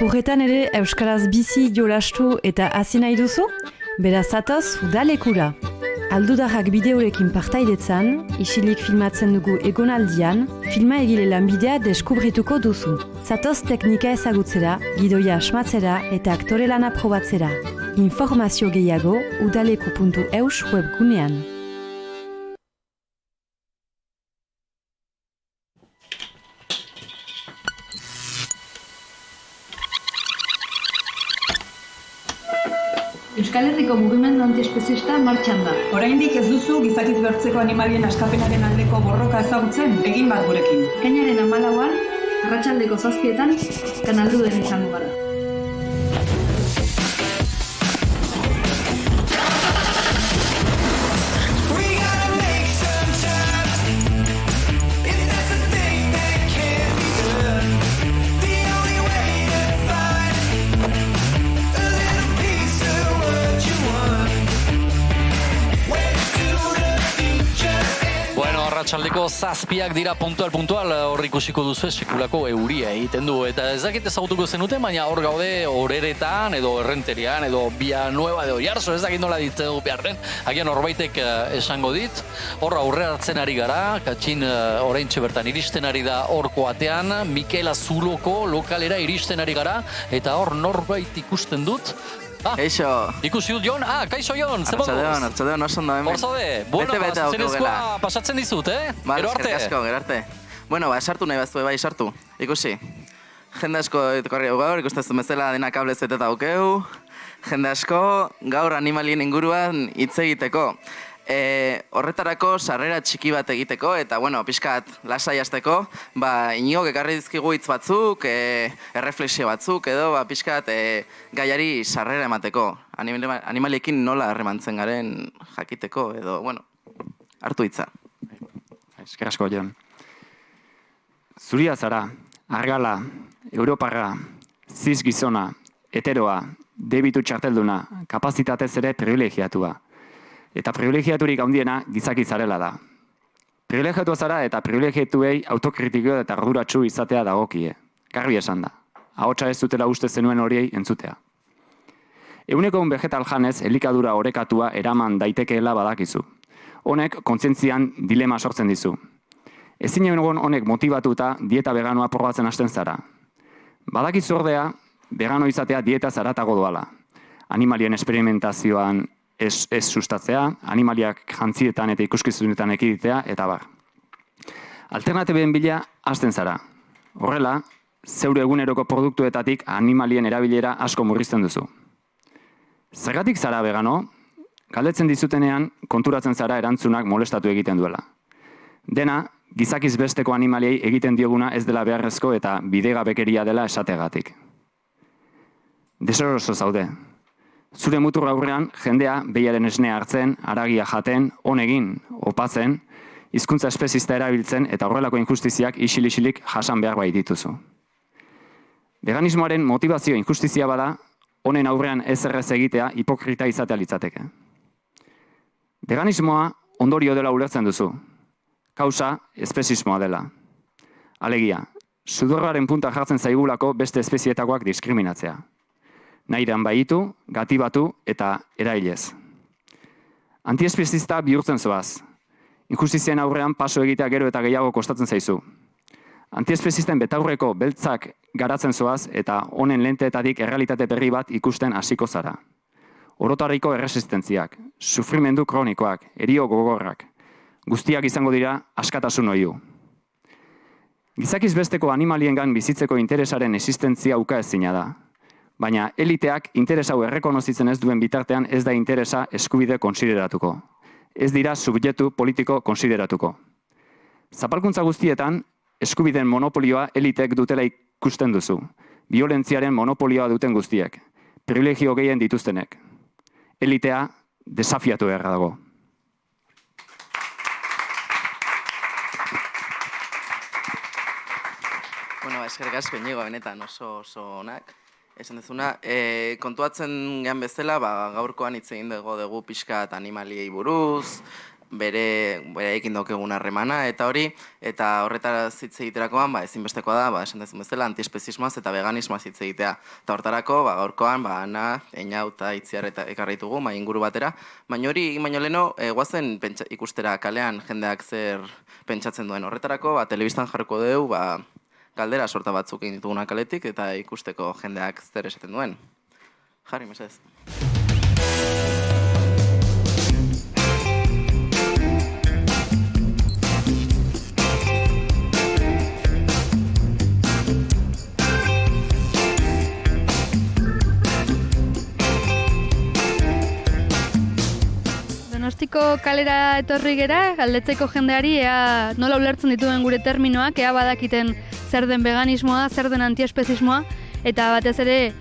Urretan ere euskaraz bizi, jolastu eta hasi nahi duzu? Beraz zatoz udalekura. Aldudarrak bideorekin partaidetzan, isilik filmatzen dugu egonaldian, filma egile lanbidea deskubrituko duzu. Zatoz teknika ezagutzera, gidoia asmatzera eta aktore lana probatzera. Informazio gehiago udaleku.eus webgunean. Euskal Herriko mugimendu antiespeziesta martxan da. Oraindik ez duzu gizakiz bertzeko animalien askapenaren aldeko borroka ezagutzen, egin bat gurekin. Ekainaren 14an, arratsaldeko 7etan, Kanalduden izango gara. Arratsaldeko 7 dira puntual hor ikusiko duzu sekulako euria egiten du eta ez dakit ezagutuko zenuten, baina hor gaude horeretan edo errenterian edo Villanueva edo Oiartzun, ez dakit nola ditzen behar den, agian horbaitek esango dit. Hor aurrera hartzen ari gara, Katxin oraintxe bertan iristen ari da horko atean, Mikel Azuloko lokalera iristen ari gara eta hor norbait ikusten dut. Kaixo. Ikusi dut, Jon? Kaixo, Jon, zer moduz? Arratxaldeon, oso ondo hemen. Hor zaude? Bueno, zenezkoa pasatzen dizut, Gero arte. Bueno, esartu nahi baztu, bai, esartu. Ikusi. Jende asko etorri gaur, ikustezu bezala dena kablez beteta aukeu. Jende asko gaur animalien inguruan hitz egiteko. Horretarako sarrera txiki bat egiteko eta, bueno, pixkat lasai hasteko, Iñigok ekarri dizkigu hitz batzuk, erreflexio batzuk edo, pixkat gaiari sarrera emateko. Animaliekin nola harremantzen garen jakiteko edo, bueno, hartu hitza. Esker asko, Jon. Zuria zara, argala, europarra, ziz gizona, heteroa, debitu txartelduna, kapazitatez ere privilegiatua. Eta privilegiaturik handiena gizaki zarela da. Privilegiatua zara eta privilegiatuei autokritiko eta arduratsu izatea dagokie. Garbi esan da. Ahotsa ez zutela uste zenuen horiei entzutea. Eguneko un vegetal janez elikadura orekatua eraman daitekeela badakizu. Honek kontzientzian dilema sortzen dizu. Ezin egon honek motibatuta dieta veganoa probatzen hasten zara. Badakizu ordea, vegano izatea dieta zaratago doala. Animalien esperimentazioan ez sustatzea, animaliak jantzietan eta ikuskizunetan ekiditea, eta bar. Alternatiben bila hasten zara. Horrela, zeure eguneroko produktuetatik animalien erabilera asko murrizten duzu. Zergatik zara vegano? Galdetzen dizutenean, konturatzen zara erantzunak molestatu egiten duela. Dena, gizakiz besteko animaliei egiten dioguna ez dela beharrezko eta bidegabekeria dela esategatik. Desoroso zaude. Zure mutur aurrean, jendea behiaren esnea hartzen, haragia jaten, honegin, opatzen, hizkuntza espezista erabiltzen eta horrelako injustiziak isil-isilik jasan behar baitituzu. Veganismoaren motivazio injustizia bada, honen aurrean ez errez egitea hipokrita izatea litzateke. Veganismoa ondorio dela ulertzen duzu. Kausa, espezismoa dela. Alegia, sudurraren punta jartzen zaigulako beste espezietakoak diskriminatzea. Nahiran baitu, gatibatu eta erailez. Antiespezista bihurtzen zoaz. Injustizien aurrean paso egitea gero eta gehiago kostatzen zaizu. Antiespezisten betaurreko beltzak garatzen zoaz eta honen lenteetatik errealitate berri bat ikusten hasiko zara. Orotariko erresistentziak, sufrimendu kronikoak, herio gogorrak, guztiak izango dira askatasun ohiu. Gizakiz besteko animaliengan bizitzeko interesaren existentzia ukaezina da. Baina eliteak interes hau errekonozitzen ez duen bitartean ez da interesa eskubide konsideratuko. Ez dira subjektu politiko konsideratuko. Zapalkuntza guztietan, eskubideen monopolioa elitek dutela ikusten duzu. Biolentziaren monopolioa duten guztiek. Privilegio gehien dituztenek. Elitea desafiatu beharra dago. Bueno, eskerrik asko Iñigo, benetan oso onak. Esan dezuna, kontuatzen gehan bezala, gaurkoan hitz egin dugu pixkat animaliei buruz, bereekin daukegun harremana eta hori, eta horretara hitz egiterakoan, ezinbestekoa da, esan dezun bezala, antiespezismoaz eta veganismoaz hitz egitea. Eta hortarako, gaurkoan, Ana, Einau eta Itziar eta ekarri ditugu, inguru batera, baina hori, baino leheno, guazen ikustera kalean jendeak zer pentsatzen duen. Horretarako, telebistan jarriko dugu, galdera sorta batzuk egin dituguna kaletik, eta ikusteko jendeak zer esaten duen. Jarri, mesedez. Donostiko kalera etorri gera, galdetzeko jendeari ea nola ulertzen dituen gure terminoak, ea badakiten zer den veganismoa, zer den antiespezismoa, eta batez ere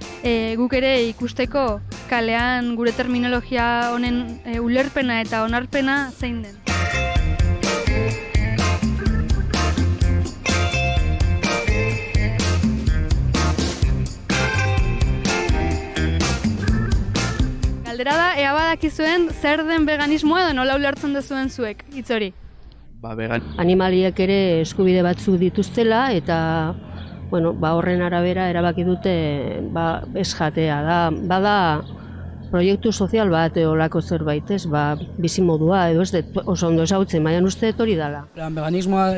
guk ere ikusteko kalean gure terminologia honen ulerpena eta onarpena zein den. Galdera da, ea badakizuen zer den veganismoa edo nola ulertzen duzuen zuek, hitz hori. Animaliek ere eskubide batzuk dituztela eta horren arabera erabaki dute ez jatea da. Bada proiektu sozial bat olako zerbait, ez, bizimodua edo ez dut oso ondo ezagutzen, baina uste dut hori dela. Veganismoa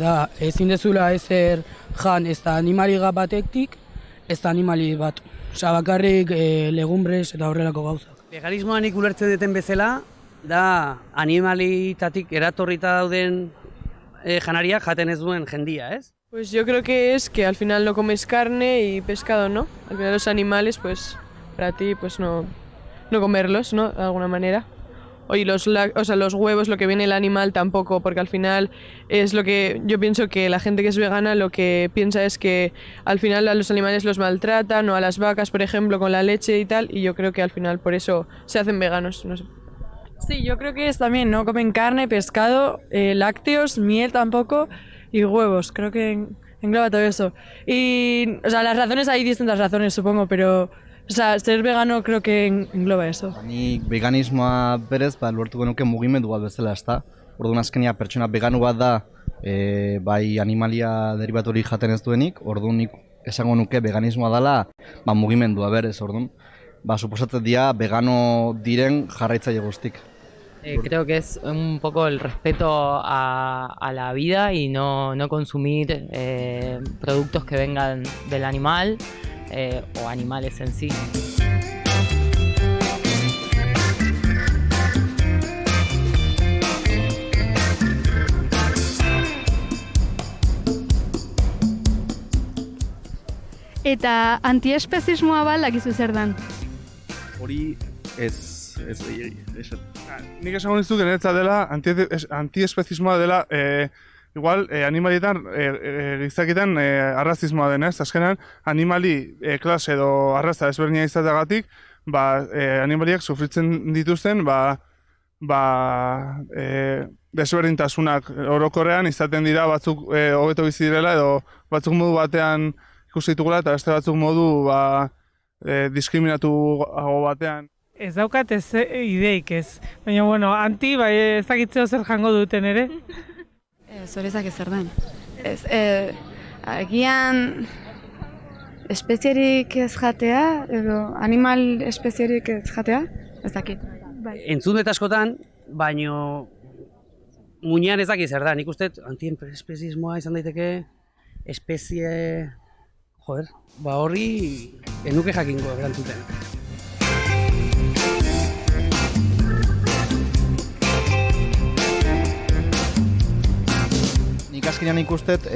da ezin dezula ezer jan ez da animaliga batetik, ez da animali bat. Osa bakarrik legumbres eta horrelako gauzak. Veganismoa nik ulertzen duten bezala, da animalitatik eratorrita dauden janariak jaten ez duen jendia, ¿ez? Pues yo creo que es que al final no comes carne y pescado, ¿no? Al final los animales, pues, para ti, pues no comerlos, ¿no? De alguna manera. Y los huevos, lo que viene el animal tampoco, porque al final es lo que yo pienso que la gente que es vegana lo que piensa es que al final a los animales los maltratan o a las vacas, por ejemplo, con la leche y tal, y yo creo que al final por eso se hacen veganos, no sé. Sí, yo creo que es también, no comen carne, pescado, lácteos, miel tampoco y huevos, creo que engloba todo eso. Y, las razones, hay distintas razones supongo, pero ser vegano creo que engloba eso. Nik veganismoa berez, lortuko nuke mugimendu bat bezala, ezta? Orduan azkenia pertsona vegano bat da, bai animalia derivatori jaten ez duenik, orduan nik esango nuke veganismoa dela, mugimendua berez, orduan. Suposatzen dira vegano diren jarraitzaile guztik. Creo que es un poco el respeto a la vida y no consumir productos que vengan del animal o animales en sí. Eta antiespezismoa dakizu zer dan? Hori nik esango nizuk niretzat dela antiespezismoa dela igual animalietan gizakitan arrazismoa denez. Azkenan animali klase edo arraza ezberdina izateagatik animaliak sufritzen dituzten desberdintasunak orokorrean izaten dira, batzuk hobeto bizi direla edo batzuk modu batean ikusi ditugula eta beste batzuk modu diskriminatuago batean. Ez daukat ez ideik ez, baina anti ez dakitzeo zer jango duten ere. Zorezak ez zer den. Agian espezierik ez jatea, edo animal espezierik ez jatea, ez dakit. Entzun dut askotan, baino muinean ez dakit zer da. Nik uste antiespezismoa izan daiteke espezie... horri enuke jakingo erantzuten. Nik azkenean ikustet,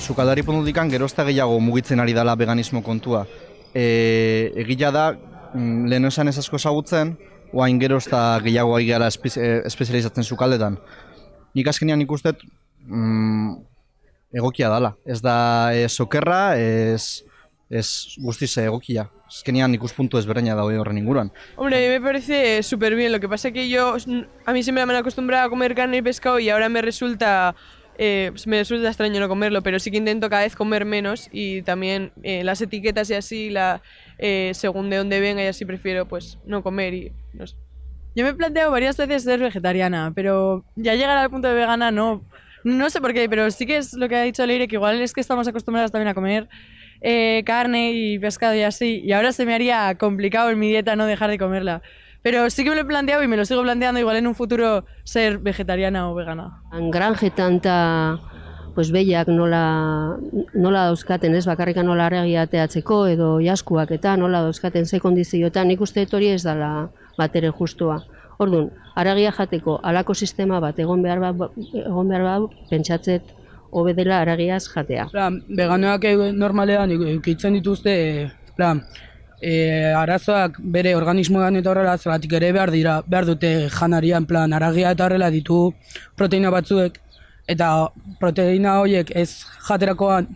sukaldari pondudikan gerozta gehiago mugitzen ari dela veganismo kontua. Egia da, lehen esan ez asko ezagutzen, oain gerozta gehiago ari gara espezializatzen sukaldetan. Nik azkenean ikustet, egokia dala. Ez da sokerra, ez guztiz egokia. Azkenean ikuspuntu ezberdina da horren inguruan. Hombre, a mí me parece súper bien. Lo que pasa es que a mí siempre me han acostumbrado a comer carne y pescado y ahora me resulta extraño no comerlo, pero sí que intento cada vez comer menos y también las etiquetas y así, según de dónde venga y así prefiero pues no comer y no sé. Yo me he planteado varias veces ser vegetariana, pero ya llegar al punto de vegana no sé por qué, pero sí que es lo que ha dicho Leire, que igual es que estamos acostumbradas también a comer carne y pescado y así, y ahora se me haría complicado en mi dieta no dejar de comerla. Pero sí que me lo he planteado y me lo sigo planteando igual en un futuro ser vegetariana o vegana. Granjetan eta pues behiak nola dauzkaten, ez bakarrika nola argia ateatzeko edo jaskuak eta nola dauzkaten ze kondizioetan, nik uste dut hori ez dela batere justua. Orduan, aragia jateko halako sistema bat egon behar badu, pentsatzet hobe dela aragiaz jatea. Veganoak normalean eukitzen dituzte arazoak bere organismoan eta horrela zelatik ere behar dute janarian aragia eta horrela ditu proteina batzuek, eta proteina horiek ez jaterakoan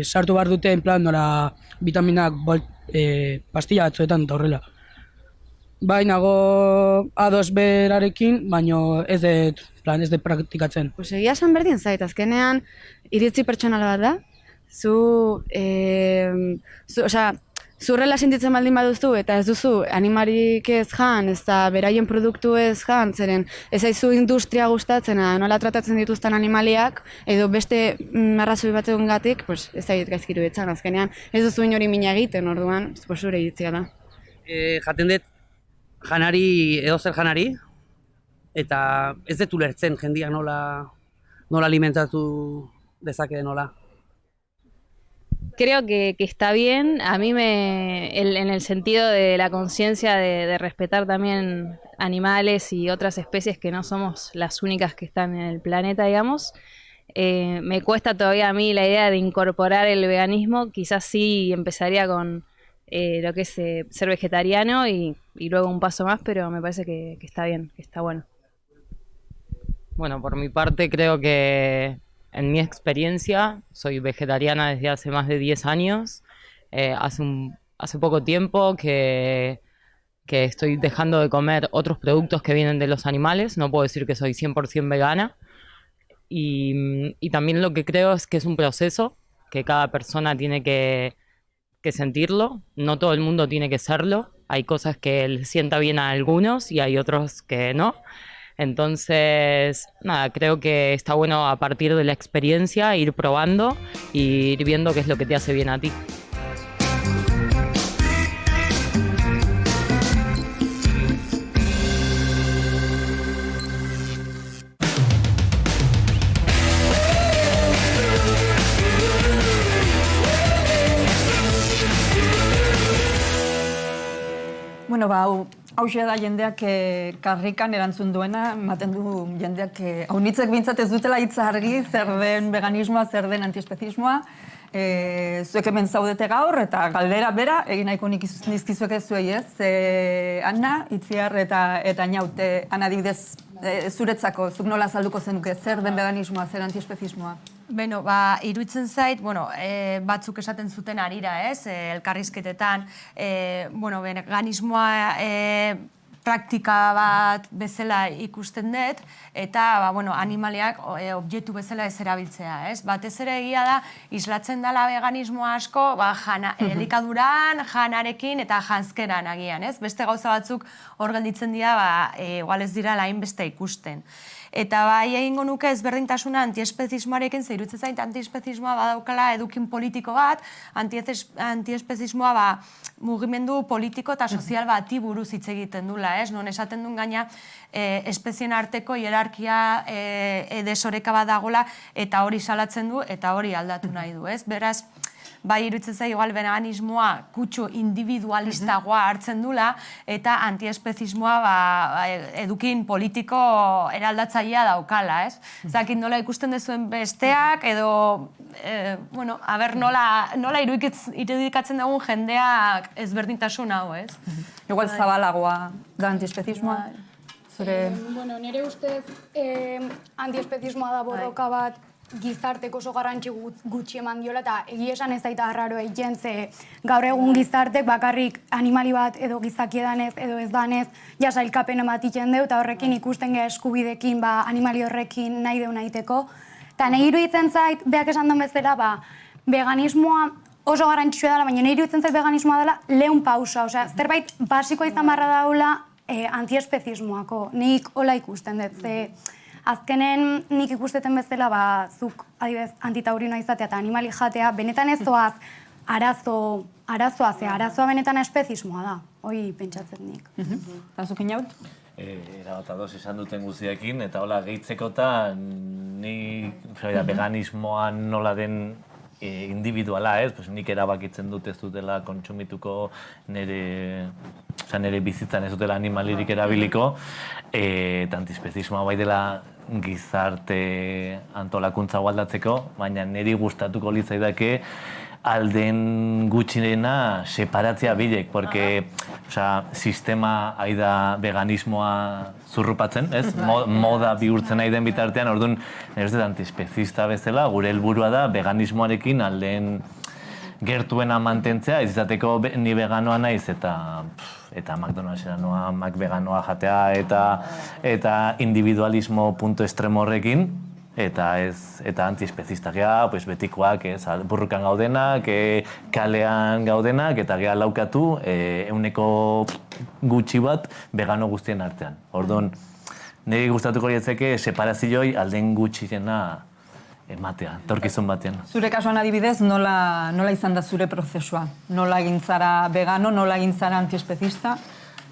sartu behar dute nola vitaminak pastilla batzuetan eta horrela. Nago ados berarekin, baino ez dut praktikatzen. Egia esan berdin zait, azkenean iritzi pertsonala bat da, zurrela sentitzen baldin baduzu eta ez duzu animarik ez jan, ez da beraien produktu ez jan, zeren ez aizu industria gustatzen, nola tratatzen dituzten animaliak, edo beste arrazoi batzuengatik, ez da gaizkiru etzan, azkenean ez duzu inori mina egiten, orduan, zure iritzia da. Jaten dut janari, edo zer janari, eta ez dut ulertzen jendiak nola alimentatu dezake nola. Creo que está bien, a mí en el sentido de la conciencia de respetar también animales y otras especies que no somos las únicas que están en el planeta, digamos. Me cuesta todavía a mí la idea de incorporar el veganismo, quizás sí empezaría con lo que es ser vegetariano y luego un paso más, pero me parece que está bien, que está bueno. Bueno, por mi parte creo que en mi experiencia soy vegetariana desde hace más de 10 años. Hace poco tiempo que estoy dejando de comer otros productos que vienen de los animales. No puedo decir que soy 100% vegana. Y también lo que creo es que es un proceso, que cada persona tiene que sentirlo. No todo el mundo tiene que serlo. Hay cosas que les sienta bien a algunos y hay otros que no. Entonces, nada, creo que está bueno a partir de la experiencia ir probando y ir viendo qué es lo que te hace bien a ti. Bueno, hauxe da jendeak karrikan erantzun duena, ematen du jendeak haunitzek bintzat ez dutela hitz argi, zer den veganismoa, zer den antiespezismoa. Zuek hemen zaudete gaur eta galdera bera, egin nahiko nizkizuek ez zuei ez. Anna, Itziar eta Naute, Anna adibidez zuretzako, zuk nola azalduko zenuke, zer den veganismoa, zer antiespezismoa? Beno, iruditzen zait, batzuk esaten zuten arira, elkarrizketetan, veganismoa praktika bat bezala ikusten dut, eta animaliak objektu bezala ez erabiltzea. Batez ere egia da, islatzen dela veganismoa asko elikaduran, janarekin eta janzkeran agian. Beste gauza batzuk hor gelditzen dira, igual ez dira lain beste ikusten. Eta egingo nuke ezberdintasuna antiespezismoarekin, ze iruditzen zait antiespezismoa badaukala edukin politiko bat, antiespezismoa mugimendu politiko eta sozial bati buruz hitz egiten dula, non esaten duen gaina espezien arteko hierarkia desoreka bat dagoela eta hori salatzen du eta hori aldatu nahi du, Beraz, iruditzen zait, igual veganismoa kutsu individualistagoa hartzen dula eta antiespezismoa edukin politiko eraldatzailea daukala, Zakit nola ikusten dezuen besteak edo, nola irudikatzen dugun jendeak ezberdintasun hau, Igual zabalagoa da antiespezismoa? Nire ustez antiespezismoa da borroka bat gizarteko oso garrantzi gutxi eman diola eta egia esan ez daita arraro egiten ze gaur egun gizartek bakarrik animali bat edo gizakie danez edo ez danez sailkapen ematen deu eta horrekin ikusten geha eskubidekin animali horrekin nahi deun nahiteko. Eta nahi iruditzen zait, beak esan duen bezala, veganismoa oso garrantzitsua dela, baina nahi iruditzen zait veganismoa dela lehun pausa. Zerbait basikoa izan barra daula antiespezismoako. Nik hola ikusten dut, ze azkenen nik ikusteten bezala, zuk adibidez antitaurinoa izatea eta animali jatea, benetan ez doaz arazoa benetan espezismoa da. Hoi pentsatzen nik. Eta zuk inaut? Erabat ados esan duten guztiekin, eta hola gehitzekota ni veganismoan nola den individuala, nik erabakitzen dut ez dutela kontsumituko nire bizitzan ez dutela animalirik erabiliko, eta antiespezismoa bai dela gizarte antolakuntza aldatzeko, baina niri gustatuko litzaidake alden gutxirena separatzea bilek, porque sistema aida veganismoa zurrupatzen, ez? Moda bihurtzen nahi den bitartean, orduan, nire uste antiespezista bezala, gure helburua da veganismoarekin alden gertuena mantentzea, ez izateko ni veganoa naiz eta McDonald'sera noa, veganoa jatea eta individualismo punto estremo horrekin, eta antiespezista gea, betikoak, burrukan gaudenak, kalean gaudenak, eta gea laukatu euneko gutxi bat vegano guztien artean. Orduan, niri gustatuko lietzeke separazioi alden gutxirena ematea, torkizun batean. Zure kasuan adibidez, nola izan da zure prozesua? Nola egin zara vegano, nola egin zara antiespezista?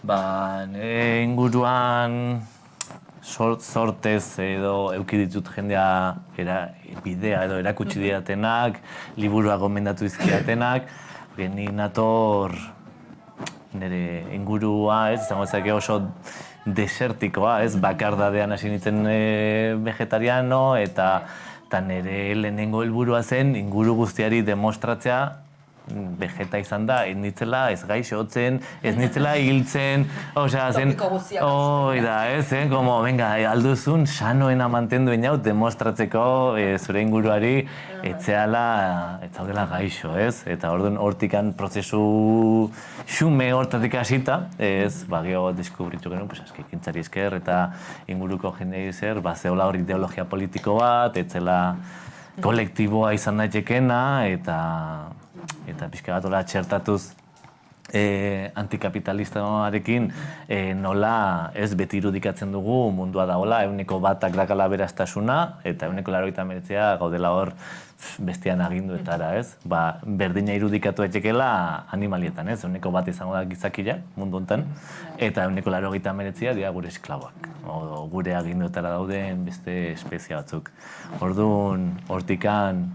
Nire inguruan sortez edo euki ditut jendea bidea edo erakutsi didatenak, liburua gomendatu izkidatenak, ni nator nire ingurua, izango ezake oso desertikoa, bakardadean hasi nintzen vegetariano, eta nire lehenengo helburua zen inguru guztiari demostratzea vegeta izan da, ez nitzela ez gaixotzen, ez nitzela hiltzen, zen, alduzun sanoena mantenduen jaut demostratzeko zure inguruari etzaudela gaixo, ez? Eta orduan hortikan prozesu xume hortatik hasita, geho deskubritu genuen, ekintzari esker eta inguruko jendei zer, zehola hor ideologia politiko bat, etzela kolektiboa izan daitekena, eta pixka bat txertatuz antikapitalistarekin nola ez beti irudikatzen dugu mundua dagoela, 1% dakala beraztasuna, eta 99% gaudela hor bestian aginduetara, ez? Berdina irudikatu daitekeela animalietan, ez? 1% izango da gizakia mundu honetan, eta 99% dira gure esklaboak, gure aginduetara dauden beste espezia batzuk. Orduan, hortikan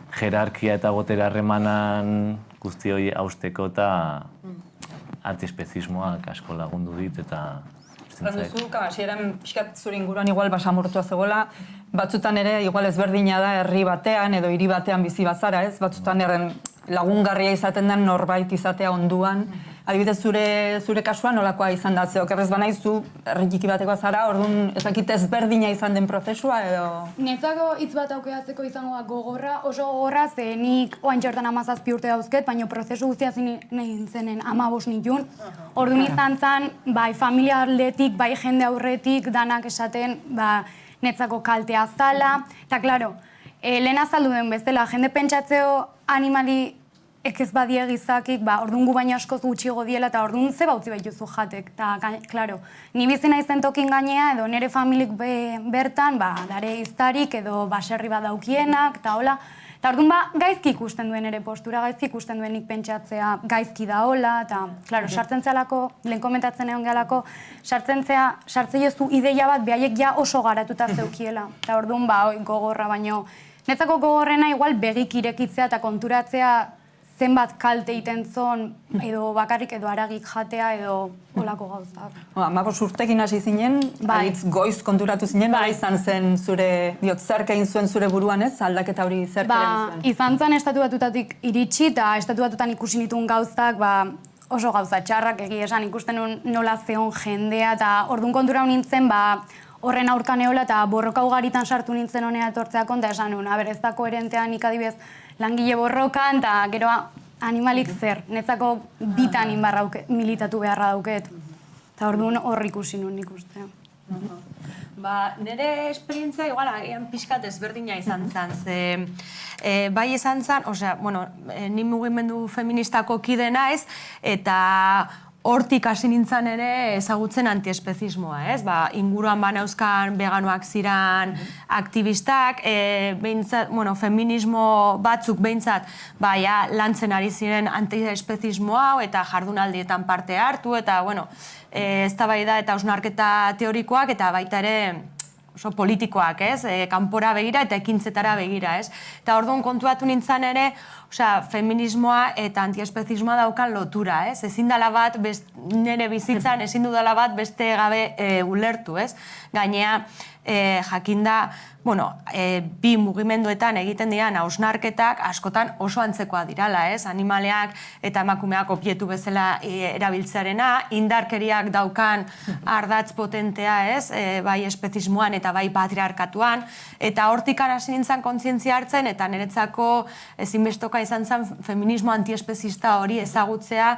jerarkia eta gotera harremanan guzti hori hausteko eta antiespezismoak asko lagundu dit eta... Duzu, hasieran pixkat zure inguruan igual basamortua zegoela, batzutan ere igual ezberdina da herri batean edo hiri batean bizi bazara, ez? Batzutan lagungarria izaten den norbait izatea onduan. Adibidez, zure kasuan nolakoa izan da, ze okerrez banaizu herri txiki batekoa zara, orduan ezakit ezberdina izan den prozesua edo... Netzako hitz bat aukeatzeko izango da gogorra, oso gogorra, ze nik oain txertan 17 urte dauzket, baina prozesu guztia egin zenen 15 nituen. Orduan izan zen, bai familia aldetik, bai jende aurretik, danak esaten, netzako kaltea zala. Eta, klaro, lehen azaldu den bezala, jende pentsatzeo animali ez badie gizakik, orduan gu baina askoz gutxigo diela, eta orduan ze bautzi behituzu jatek. Eta, klaro, ni bizina izen tokin gainea, edo nire familik bertan, dare iztarik, edo baserri bat daukienak, eta hola. Eta orduan, gaizki ikusten duen ere postura, gaizki ikusten duenik pentsatzea gaizki da hola, eta, klaro, sartzen zealako, lehen komentatzen egon gehalako, sartzen jozu ideia bat, behaiek ja oso garatuta zeukiela. Eta orduan, gogorra, baino, netzako gogorrena igual begik irekitzea eta konturatzea zenbat kalte iten zon, edo bakarrik edo haragik jatea, edo olako gauzak. 15 urtekin hasi zinen, aditz goiz konturatu zinen, izan zen zure, zerk egin zuen zure buruan ez, aldaketa hori zerk egin zuen? Izan zen estatu batutatik iritsi, eta estatu batutan ikusi nituen gauzak, oso gauza txarrak egia esan ikusten nola zeon jendea, eta orduan kontura nintzen, horren aurka neola eta borroka ugaritan sartu nintzen honea etortzeako, eta esan nuen, ez da koherentea nik adibidez langile borrokan, eta gero animalik zer, netzako bitan militatu beharra dauket. Eta orduan hor ikusi nuen nik uste. Nire esperientzia igual agian pixkat ezberdina izan zen, ze bai izan zen, ni mugimendu feministako kide naiz, eta hortik hasi nintzen ere ezagutzen antiespezismoa, ez? Inguruan banauzkan veganoak ziran aktivistak, behintzat, feminismo batzuk behintzat, lantzen ari ziren antiespezismo hau eta jardunaldietan parte hartu, eta, eztabaida eta hausnarketa teorikoak, eta baita ere oso politikoak, ez? Kanpora begira eta ekintzetara begira, ez? Eta orduan kontuatu nintzen ere, feminismoa eta antiespezismoa daukan lotura, ez? Ezin dela bat, nire bizitzan, ezin dudala bat beste gabe ulertu, ez? Gainea, jakinda, bi mugimenduetan egiten diran hausnarketak askotan oso antzekoa dirala, ez? Animaleak eta emakumeak objetu bezala erabiltzearena, indarkeriak daukan ardatz potentea, ez? Bai espezismoan eta bai patriarkatuan, eta hortik hasi nintzen kontzientzia hartzen, eta niretzako ezinbestoka izan zen feminismo antiespezista hori ezagutzea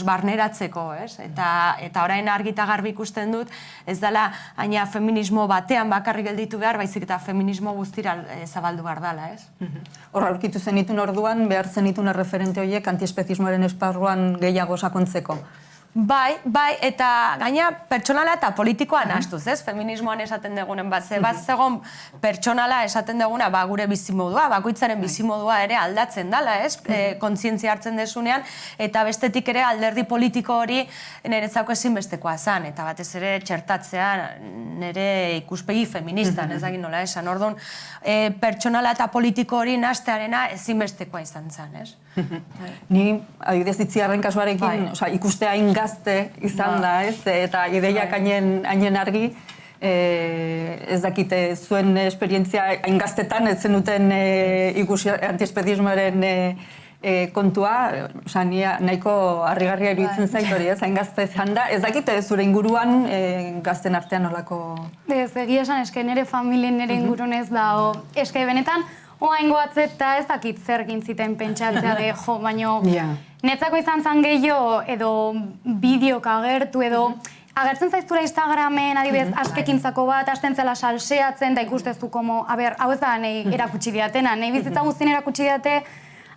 barneratzeko, ez? Eta orain argi eta garbi ikusten dut, ez dela haina feminismo batean bakarrik gelditu behar, baizik eta feminismo guztira zabaldu behar dela, ez? Hor aurkitu zenitun orduan, behar zenitun erreferente horiek antiespezismoaren esparruan gehiago sakontzeko. Bai, eta gaina pertsonala eta politikoa nahastuz, ez? Feminismoan esaten dugunen bat zegoen pertsonala esaten duguna gure bizimodua, bakoitzaren bizimodua ere aldatzen dela, ez? Kontzientzia hartzen desunean, eta bestetik ere alderdi politiko hori niretzako ezinbestekoa zen, eta batez ere txertatzea nire ikuspegi feministan, ez dakit nola esan. Orduan, pertsonala eta politiko hori nahastearena ezinbestekoa izan zen, ez? Ni, adibidez itziarren kasuarekin, ikuste hain gazte izan da, ez? Eta ideiak hainen argi, ez dakite zuen esperientzia hain gaztetan, ez zenuten ikusi antiespezismoaren kontua, nahiko harrigarria iruditzen zait hori, ez? Hain gazte izan da, ez dakite zure inguruan gazten artean nolako... Ez, egia esan, eske nire familien nire ingurun ez da, eske benetan, oaingo atzeta ez dakit zer gintziten pentsatzea de, baino... Netzako izan zan gehiago, edo bideok agertu, edo agertzen zaiztura Instagramen, adibidez, askekintzako bat, hasten zela salseatzen, da ikustezu komo, hau ez da nahi erakutsi diatena, nahi bizitza guztien erakutsi diate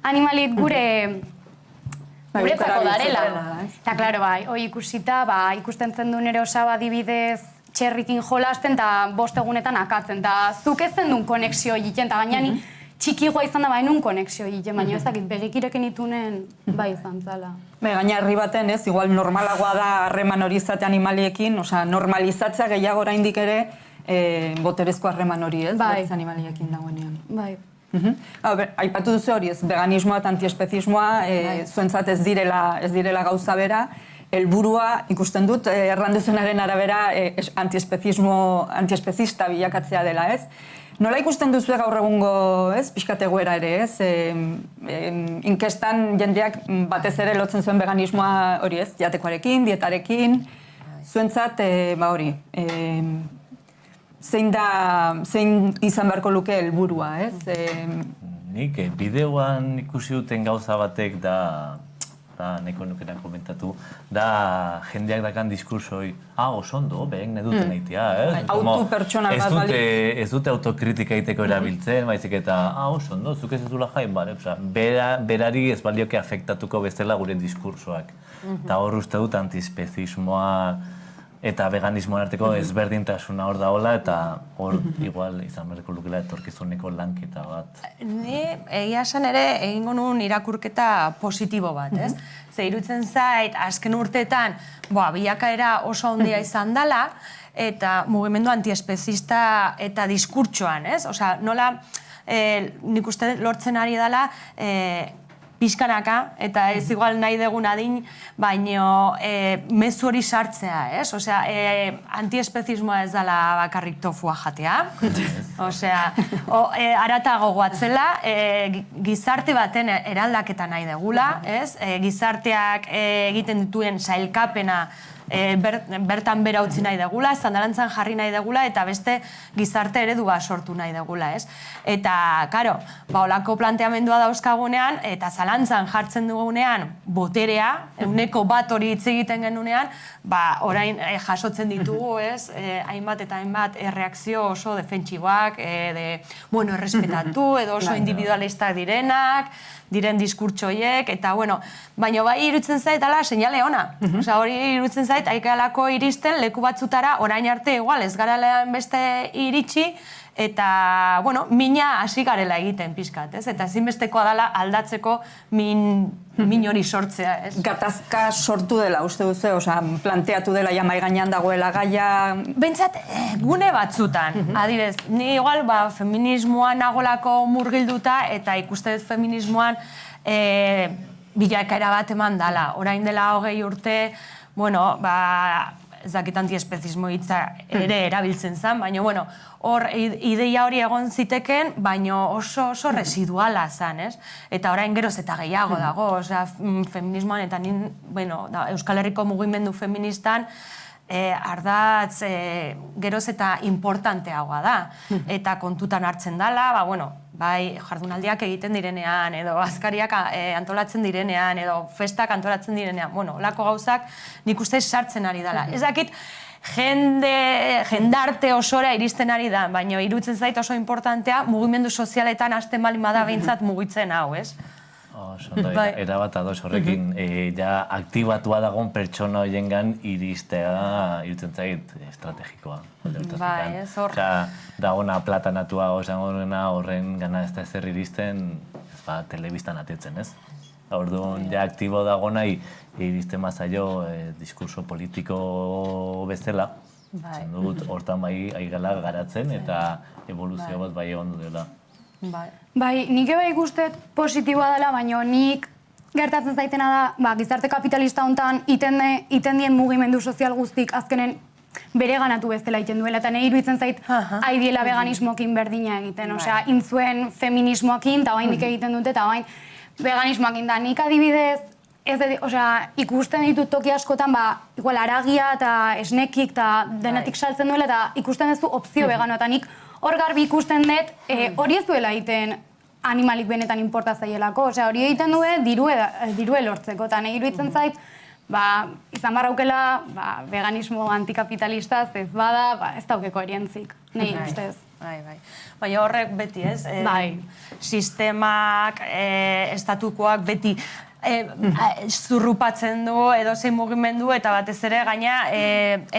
animalit guretzako darela. Eta, klaro, hoi ikusita, ikusten zen du nire osaba adibidez, txerrikin jolasten, eta 5 egunetan akatzen, eta zuk ez zen duen konexio egiten, eta gainani, txikigoa izan da bainun konexio egiten, baina ez dakit begikireken itunen bai izan zala. Gaina herri baten ez, igual normalagoa da harreman hori izate animaliekin, normalizatzea gehiago oraindik ere boterezko harreman hori ez, animaliekin dagoenean. Bai. Aipatu duzu hori ez, veganismoa eta antiespezismoa zuentzat ez direla gauza bera, helburua ikusten dut, erranduzunaren arabera antiespezista bilakatzea dela ez. Nola ikusten duzu gaur egungo, pixkat egoera ere, ez? Inkestan jendeak batez ere lotzen zuen veganismoa hori ez, jatekoarekin, dietarekin, zuentzat, hori, zein izan beharko luke helburua, ez? Nik, bideoan ikusi duten gauza batek da neko nukena komentatu, da jendeak dakan diskursoi, oso ondo, behen neduten eitea, ez? Autopertsonal bat bali. Ez dute autokritika egiteko erabiltzen, baizik eta, oso ondo, zuk ez duzula jain, berari ez balioke afektatuko bestela gure diskursoak. Eta hor uste dut antiespezismoa eta veganismoan arteko ezberdintasuna hor daola, eta hor igual izan berreko lukela etorkizuneko lanketa bat. Ni egia esan ere egingo nuen irakurketa positibo bat, ez? Ze iruditzen zait, azken urteetan, bilakaera oso handia izan dela, eta mugimendu antiespezista eta diskurtsoan, ez? Osea, nola, nik uste lortzen ari dela, pixkanaka, eta ez igual nahi degun adin, baino mezu hori sartzea, ez? Osea, antiespezismoa ez dela bakarrik tofua jatea. Osea, aratago goatzela, gizarte baten eraldaketa nahi degula, ez? Gizarteak egiten dituen sailkapena bertan bera utzi nahi degula, zandarantzan jarri nahi degula, eta beste gizarte eredua sortu nahi degula, ez? Eta, karo, olako planteamendua dauzkagunean, eta zalantzan jartzen dugunean boterea, 1% hori hitz egiten genunean, orain jasotzen ditugu, ez? Hainbat eta hainbat erreakzio oso defentsiboak, errespetatu, edo oso individualistak diren diskurtsoiek, eta, baina bai irutzen zait, ala, seinale ona. Osa, hori irutzen zait, aikalako iristen leku batzutara, orain arte, igual, ez garalean beste iritsi, eta, mina hasi garela egiten pixkat, ez? Eta ezinbestekoa dela aldatzeko min hori sortzea, ez? Gatazka sortu dela, uste duzu, planteatu dela ja mai gainean dagoela gaia... Bentsat, gune batzutan, adibidez, ni igual feminismoan nagolako murgilduta eta ikuste dut feminismoan bilakaera bat eman dela. Orain dela 20 urte, ez dakit antiespezismo hitza ere erabiltzen zen, baina, hor ideia hori egon ziteken, baina oso residuala zen, ez? Eta orain geroz eta gehiago dago, feminismoan eta Euskal Herriko mugimendu feministan ardatz geroz eta importanteagoa da. Eta kontutan hartzen dela, bai jardunaldiak egiten direnean, edo azkariak antolatzen direnean, edo festak antolatzen direnean, olako gauzak nik uste sartzen ari dela. Ez dakit, jendarte osora iristen ari da, baina irutzen zait oso importantea mugimendu sozialetan hasten baldin bada behintzat mugitzen hau, ez? Erabat ados horrekin, ja aktibatua dagoen pertsona horiengan iristea irutzen zait estrategikoa. Bai, ez hor. Dagona platanatua osango duena horren gana ez da ezer iristen, telebistan atetzen, ez? Orduan, ja aktibo dagoena iristen mazaio diskurso politiko bezala. Zen dut, hortan bai aigala garatzen eta evoluzio bat bai egon dela. Bai, nik eba ikustet positiboa dela, baina nik gertatzen zaitena da, gizarte kapitalista honetan iten dien mugimendu sozial guztik azkenen bere ganatu bezala egiten duela, eta nahi iruditzen zait haidiela veganismokin berdina egiten, osea, intzuen feminismoakin, eta bain egiten dute, eta bain veganismoakin da. Nik adibidez, ikusten ditut toki askotan, igual aragia eta esnekik eta denetik saltzen duela, eta ikusten duzu opzio veganoa, eta nik hor garbi ikusten dut, hori ez duela egiten animalik benetan inporta zaielako, osea, hori egiten du dirue lortzeko, eta nahi iruditzen zait, izan barraukela, veganismo antikapitalistaz ez bada, ez daukeko erientzik, nahi ustez. Baina horrek beti, ez? Sistemak, estatukoak beti zurrupatzen du edo zein mugimendu eta batez ere gaina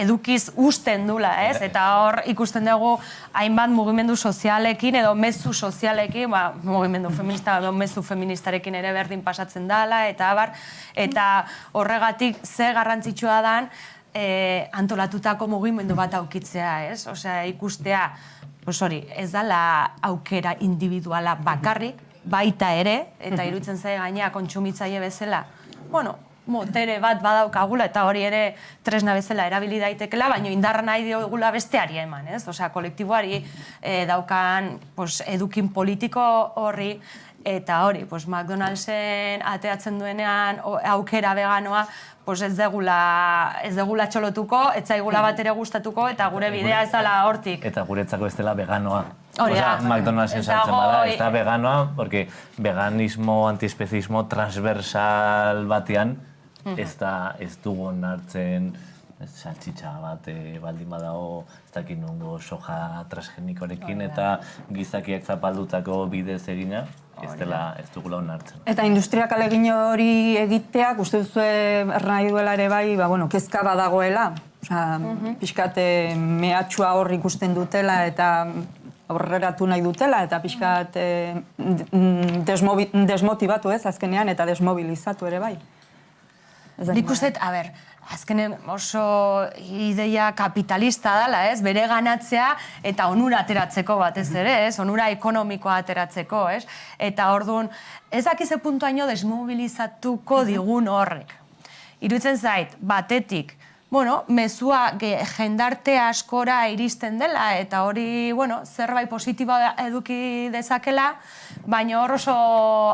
edukiz usten dula, ez? Eta hor ikusten dugu hainbat mugimendu sozialekin edo mezu sozialekin, mugimendu feminista edo mezu feministarekin ere berdin pasatzen dela, eta horregatik ze garrantzitsua dan antolatutako mugimendu bat aukitzea, ez? Osea, ikustea, ez dala aukera individuala bakarrik, baita ere, eta iruditzen zaie gainea kontsumitzaile bezala, motere bat badaukagula, eta hori ere tresna bezala erabili daitekela, baina indarra nahi diogula besteari eman, ez? Osea, kolektiboari daukan edukin politiko horri, eta hori, McDonald'sen ateatzen duenean aukera veganoa, ez degula txolotuko, ez zaigula bat ere gustatuko, eta gure bidea ez dela hortik. Eta guretzako ez dela veganoa. McDonald'sen saltzen bada, ez da veganoa, porque veganismo, antiespezismo transversal batean, ez dugu hartzen saltxitxa bat baldin badago, ez dakit nungo soja transgenikorekin, eta gizakiak zapaldutako bidez egina, ez dugula onartzen. Eta industriak alegin hori egiteak, uste duzu nahi duela ere bai, kezka badagoela. Pixkat mehatxua hor ikusten dutela eta aurreratu nahi dutela, eta pixkat desmotibatu ez, azkenean, eta desmobilizatu ere bai. Nik uste, azkenen oso ideia kapitalista dela, ez? Bere ganatzea eta onura ateratzeko batez ere, ez? Onura ekonomikoa ateratzeko, ez? Eta orduan, ez dakize puntuaino desmobilizatuko digun horrek. Iruditzen zait, batetik, mezua jendarte askora iristen dela, eta hori, zerbait positiboa eduki dezakela, baina hor oso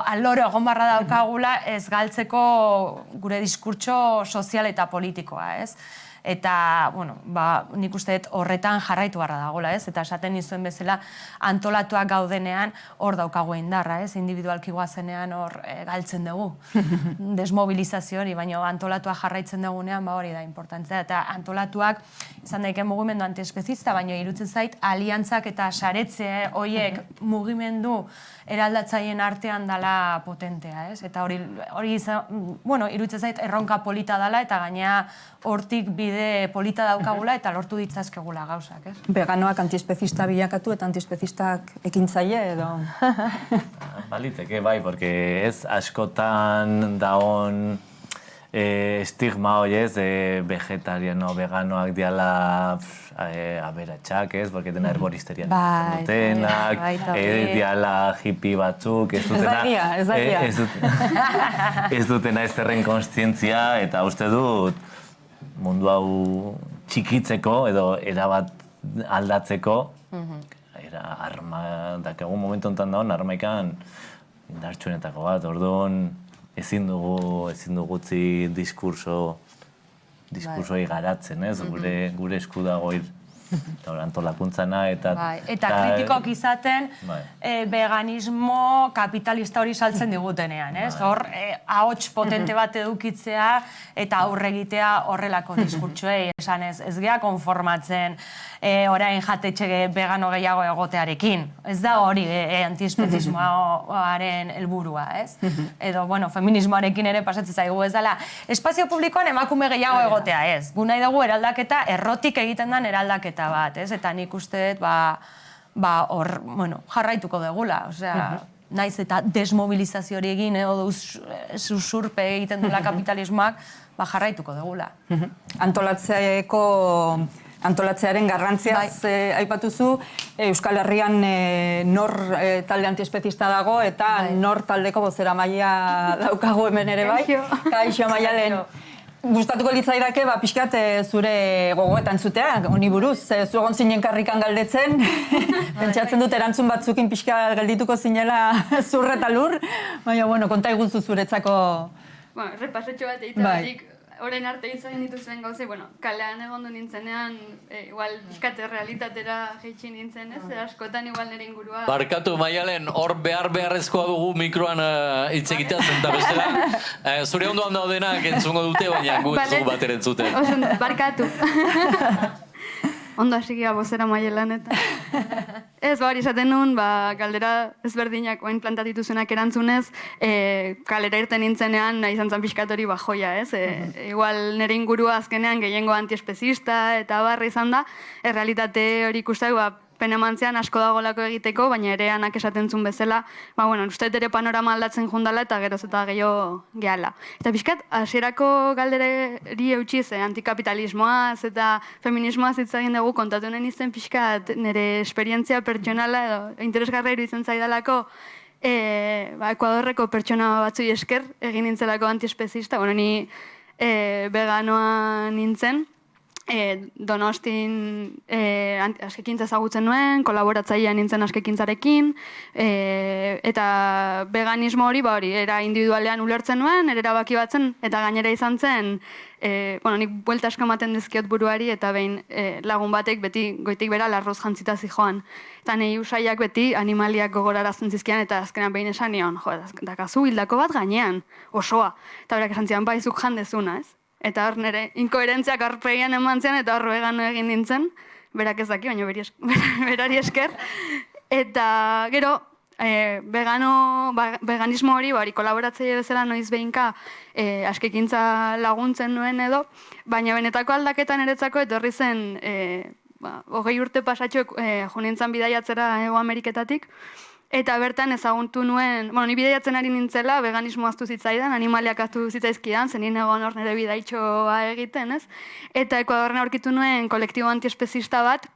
aloro egon barra daukagula ez galtzeko gure diskurtso sozial eta politikoa, ez? Eta, nik uste dut horretan jarraitu barra dagoela, ez? Eta esaten nizuen bezala antolatuak gaudenean hor daukagu indarra, ez? Individualki guazenean hor galtzen dugu. Desmobilizazio hori, baina antolatuak jarraitzen dugunean hori da importantzia. Eta antolatuak izan daiken mugimendu antiespezista, baina irutzen zait aliantzak eta saretze horiek mugimendu eraldatzaien artean dala potentea, ez? Eta hori irutzen zait erronka polita dala eta gainea hortik bide polita daukagula eta lortu ditzazkegula gauzak, ez? Veganoak antiespezista bilakatu eta antiespezistak ekintzaile edo? Baliteke, bai, porque ez askotan daon estigma hori ez, vegetariano, veganoak diala aberatxak, ez, porque dena herboristeria dutenak, diala hippie batzuk, ez dutena ez zerren konstientzia, eta uste dut mundu hau txikitzeko edo erabat aldatzeko, dakagun momentu enten daun, armaikan indartsuenetako bat, orduan ezin dugu utzi diskurso garatzen, ez? Gure esku dago antolakuntzana eta... Eta kritikok izaten veganismo kapitalista hori saltzen digutenean, ez? Hor, ahots potente bat edukitzea eta aurre egitea horrelako diskurtsoei, esan ez gea konformatzen orain jatetxe vegano gehiago egotearekin. Ez da hori antiespezismoaren helburua, ez? Edo, feminismoarekin ere pasatzen zaigu, ez dela, espazio publikoan emakume gehiago egotea, ez? Gu nahi dugu eraldaketa, errotik egiten den eraldaketa bat, ez? Eta nik uste dut, hor, jarraituko dugula, osea, naiz eta desmobilizazio hori egin, edo usurpe egiten duela kapitalismoak, jarraituko dugula. Antolatzearen garrantziaz aipatuzu, Euskal Herrian nor talde antiespezista dago eta nor taldeko bozeramailea daukagu hemen ere bai. Kaixo, Maialen. Gustatuko litzaidake, pixkat zure gogoetan zutea, honi buruz, zu egon zinen karrikan galdetzen, pentsatzen dut erantzun batzukin pixka geldituko zinela zurre eta lur, baina, konta iguzu zuretzako... Repasetxo bat egiteatik, orain arte izan dituzuen gauze, kalean egondu nintzenean, igual pixkate realitatera jeitsi nintzen, ez? Askotan igual nire ingurua... Barkatu, Maialen, hor beharrezkoa dugu mikroan hitz egitea zen da bestela. Zure ondoan daudenak entzungo dute, baina gu ez dugu bat erentzuten. Barkatu. Ondo hasi gira bozera Maialen eta... Ez, hori esaten nuen, galdera ezberdinak oain plantatituzunak erantzunez, kalera irten nintzenean nahi izan zan pixkatori joia, ez? Igual nire ingurua azkenean gehiengo antiespezista eta barra izan da, errealitate hori ikusten, pena mantzean asko dagolako egiteko, baina ere anak esaten zuen bezala, uste ere panorama aldatzen jundala eta geroz eta gehiago gehala. Eta pixkat, hasierako galderari eutxiz, antikapitalismoaz eta feminismoaz hitz egin dugu kontatu nahi izan pixkat nire esperientzia pertsonala edo interesgarra iruditzen zaidalako Ekuadorreko pertsona batzui esker egin nintzelako antiespezista, ni veganoa nintzen, Donostin askekintza ezagutzen nuen, kolaboratzailea nintzen askekintzarekin, eta veganismo hori, era individualean ulertzen nuen, erabaki batzen, eta gainera izan zen, nik buelta asko ematen dizkiot buruari, eta behin lagun batek beti goitik bera larroz jantzita zijoan. Eta nahi usaiak beti animaliak gogorarazten zizkian, eta azkenan behin esan nion, dakazu hildako bat gainean, osoa. Eta berak esan zian, baizuk jandezuna, ez? Eta hor nire inkoherentziak arpegian eman zian, eta hor vegano egin nintzen, berak ez daki, baina berari esker. Eta gero, veganismo hori, kolaboratzaile bezala noiz behinka askekintza laguntzen nuen edo, baina benetako aldaketan eretzako etorri zen 20 urte pasatxo jo nintzen bidaiatzera Hego Ameriketatik, eta bertan ezaguntu nuen, ni bidaiatzen ari nintzela, veganismo aztu zitzaidan, animaliak aztu zitzaizkidan, zenin egon hor nire bidaitxoa egiten, ez? Eta Ekuadorren aurkitu nuen kolektibo antiespezista bat,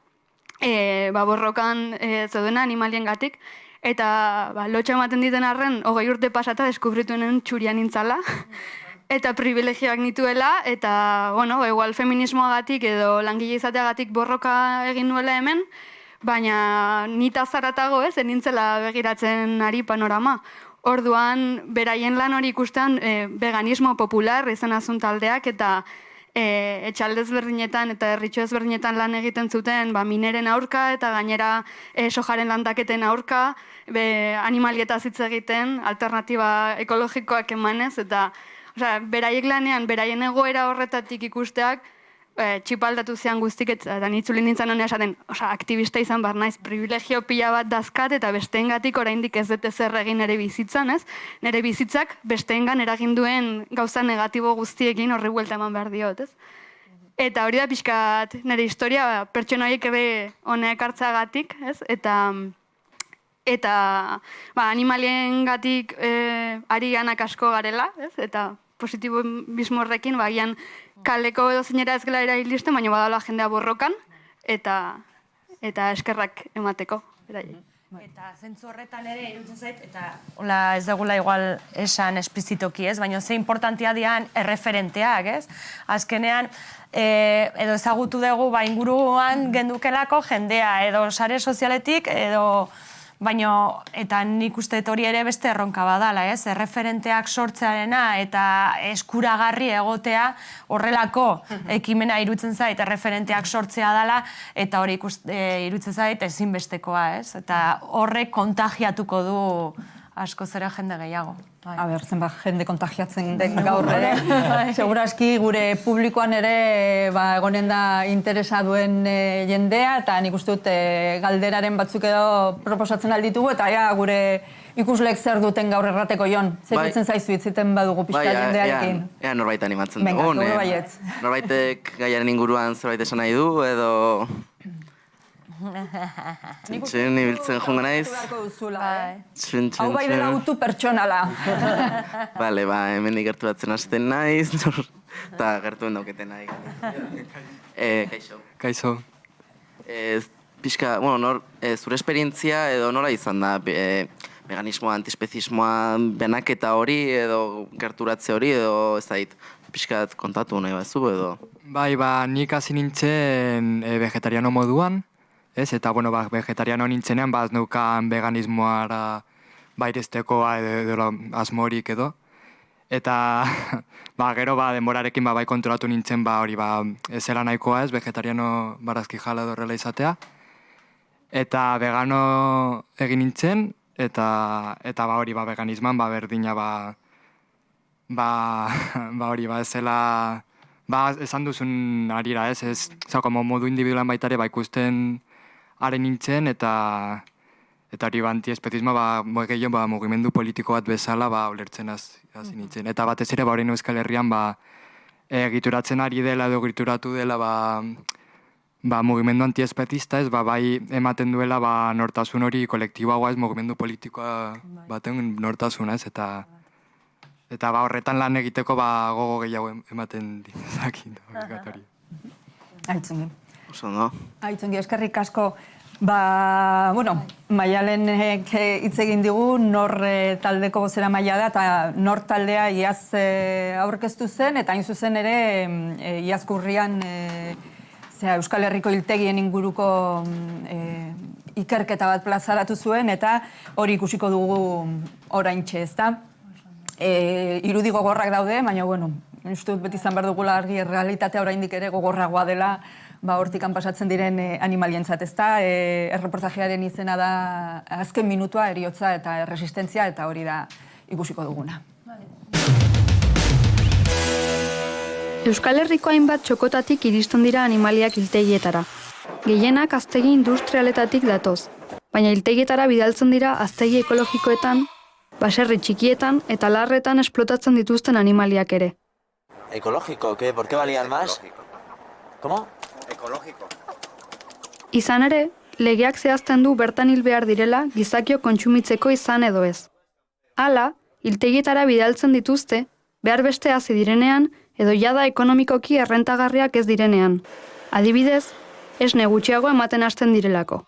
borrokan zeudena animalien gatik, eta lotxa ematen diten arren, 20 urte pasata deskubritu nuen txurian nintzala, eta privilegioak nituela, eta, bueno, igual feminismoagatik edo langile izateagatik borroka egin nuela hemen, baina nita zaratago ez, nintzela begiratzen ari panorama. Orduan, beraien lan hori ikustean veganismo popular izan azun taldeak, eta etxalde ezberdinetan eta herritxo ezberdinetan lan egiten zuten mineren aurka eta gainera sojaren landaketen aurka, animalietaz hitz egiten, alternatiba ekologikoak emanez, eta beraiek lanean, beraien egoera horretatik ikusteak, txipaldatu zian guztik, eta nitzulin nintzen honea esaten, aktivista izan bar naiz, privilegio pila bat dazkat, eta besteengatik oraindik ez dute zer egin nire bizitzan, ez? Nire bizitzak besteengan eragin duen gauza negatibo guztiekin horri buelta eman behar diot, ez? Eta hori da pixkat nire historia, pertsona horiek ere honea ekartzagatik, ez? Eta animaliengatik ari ganak asko garela, ez? Eta positibismo horrekin, bagian kaleko edo zeinera ez gela erailisten, baina badala jendea borrokan, eta eskerrak emateko. Eta zentzu horretan ere irutzen zait, eta hola ez dugula igual esan esplizitoki, ez? Baina ze importantia dian erreferenteak, ez? Azkenean, edo ezagutu dugu inguruan gendukelako jendea, edo sare sozialetik, edo baina, eta nik uste hori ere beste erronka badala, ez? Erreferenteak sortzearena eta eskuragarri egotea horrelako ekimena irutzen zait, erreferenteak sortzea dela, eta hori irutzen zait ezinbestekoa, ez? Eta horrek kontagiatuko du asko zera jende gehiago. Zenbat jende kontagiatzen den gaur ere. Segurazki gure publikoan ere egonen da interesa duen jendea, eta nik uste dut galderaren batzuk edo proposatzen alditugu, eta gure ikuslek zer duten gaur errateko, Jon. Zer ditzen zaizu itziten badugu pixka jendearekin. Ea norbait animatzen dugun. Norbaitek gaiaren inguruan zerbait esan nahi du, edo... Txin, ibiltzen jongo naiz. Hau bai dela autu pertsonala. Bale, hemen gertu batzen hasten naiz, eta gertuen dauketen nahi. Kaixo. Kaixo. Pixka, zure esperientzia edo nola izan da, veganismoa, antiespezismoa, benaketa hori edo gerturatze hori edo ez dait, pixkat kontatu nahi bazu edo? Bai, nik hasi nintzen vegetariano moduan, ez, eta, vegetariano nintzenean, ez neukan veganismoara bairezteko edo asmorik edo. Eta, gero, denborarekin bai kontrolatu nintzen, hori, ez zela nahikoa ez, vegetariano barazki jala edo horrela izatea. Eta vegano egin nintzen, eta hori, veganisman, berdina, hori, ez zela, esan duzun arira ez, modu individualan baitare, ikusten haren nintzen, eta hori antiespezismoa mugimendu politiko bat bezala ulertzen hasi nintzen. Eta batez ere hori Euskal Herrian egituratzen ari dela edo egituratu dela mugimendu antiespezista ez, bai ematen duela nortasun hori kolektiboagoa ez, mugimendu politikoa baten nortasuna ez, eta horretan lan egiteko gogo gehiago ematen ditzakin. Aitzungi. Oso, no? Aitzungi, eskerrik asko. Maialenek hitz egin digu, nor taldeko gozera maila da, eta nor taldea iaz aurkeztu zen, eta hain zuzen ere iazkurrian Euskal Herriko hiltegien inguruko ikerketa bat plazaratu zuen, eta hori ikusiko dugu oraintxe, ezta? Irudi gogorrak daude, baina, uste dut beti izan behar dugula argi realitatea oraindik ere gogorragoa dela hortikan pasatzen diren animalientzat, ezta? Erreportajearen izena da azken minutua, heriotza eta resistentzia, eta hori da ikusiko duguna. Euskal Herriko hainbat txokotatik iristen dira animaliak hiltegietara. Gehienak aztegi industrialetatik datoz, baina hiltegietara bidaltzen dira aztegi ekologikoetan, baserri txikietan eta larretan esplotatzen dituzten animaliak ere. ¿Ecológico? ¿Qué? ¿Por qué valían más? ¿Cómo? Ekologiko. Izan ere, legeak zehazten du bertan hil behar direla gizakio kontsumitzeko izan edo ez. Hala, hiltegietara bidaltzen dituzte, behar beste hazi direnean edo jada ekonomikoki errentagarriak ez direnean. Adibidez, esne gutxiago ematen hasten direlako.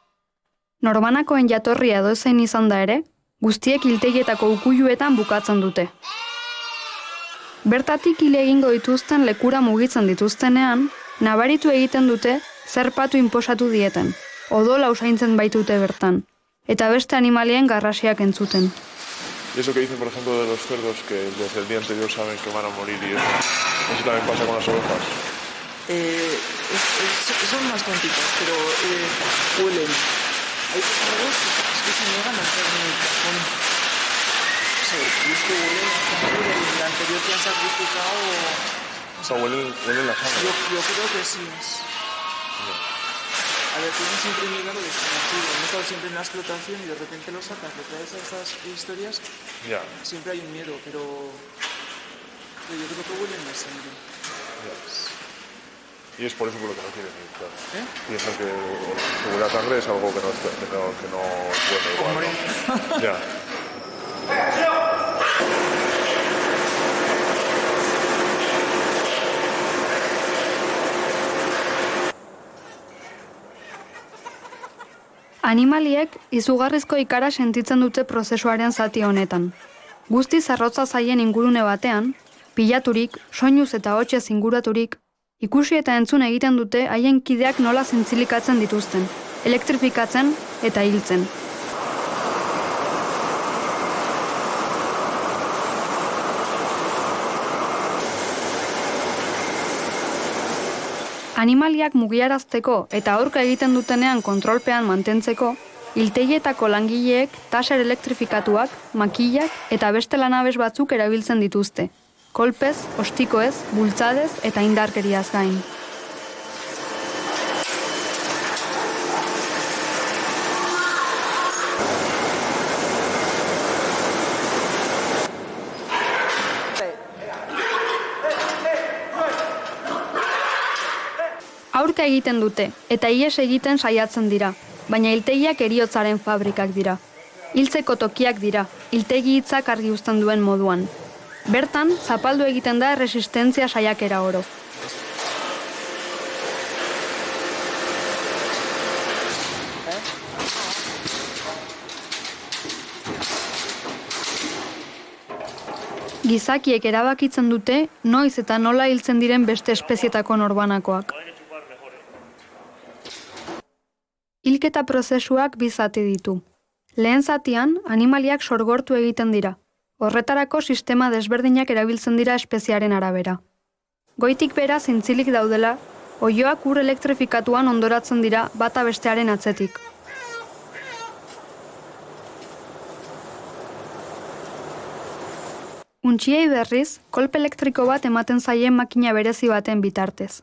Norbanakoen jatorria edo ezein izan da ere, guztiek hiltegietako ukuiluetan bukatzen dute. Bertatik hile egingo dituzten lekura mugitzen dituztenean, nabaritu egiten dute zer patu inposatu dieten, odola usaintzen baitute bertan, eta beste animalien garrasiak entzuten. Y eso que dicen, por ejemplo, de los cerdos, que desde el día anterior saben que van a morir y eso también pasa con las ovejas. Son más tontitas, pero huelen. Hay cerdos que se niegan a hacer en el cajón. Y es que huelen a sangre del anterior que han sacrificado. O sea, huelen la sangre. Yo creo que sí es. A ver, tienen siempre un miedo a lo desconocido. Han estado siempre en la explotación y de repente los sacas, le traes a estas historias. Ya. Siempre hay un miedo, pero yo creo que huelen la sangre. Ya. Y es por eso por lo que no quieren ir, claro. Piensan que huele a sangre es algo que no es bueno igual, ¿no? Ya. Animaliek izugarrizko ikara sentitzen dute prozesuaren zati honetan. Guztiz arrotza zaien ingurune batean, pilaturik, soinuz eta hotsez inguraturik, ikusi eta entzun egiten dute haien kideak nola zintzilikatzen dituzten, elektrifikatzen eta hiltzen. Animaliak mugiarazteko eta aurka egiten dutenean kontrolpean mantentzeko, hiltegietako langileek taser elektrifikatuak, makillak eta beste lanabes batzuk erabiltzen dituzte. Kolpez, ostikoez, bultzadez eta indarkeriaz gain. Aurka egiten dute, eta ihes egiten saiatzen dira, baina hiltegiak heriotzaren fabrikak dira. Hiltzeko tokiak dira, hiltegi hitzak argi uzten duen moduan. Bertan, zapaldu egiten da erresistentzia saiakera oro. Gizakiek erabakitzen dute, noiz eta nola hiltzen diren beste espezietako norbanakoak. Hilketa prozesuak bi zati ditu. Lehen zatian, animaliak sorgortu egiten dira. Horretarako sistema desberdinak erabiltzen dira espeziaren arabera. Goitik bera zintzilik daudela, oiloak ur elektrifikatuan ondoratzen dira bata bestearen atzetik. Untxiei berriz, kolpe elektriko bat ematen zaien makina berezi baten bitartez.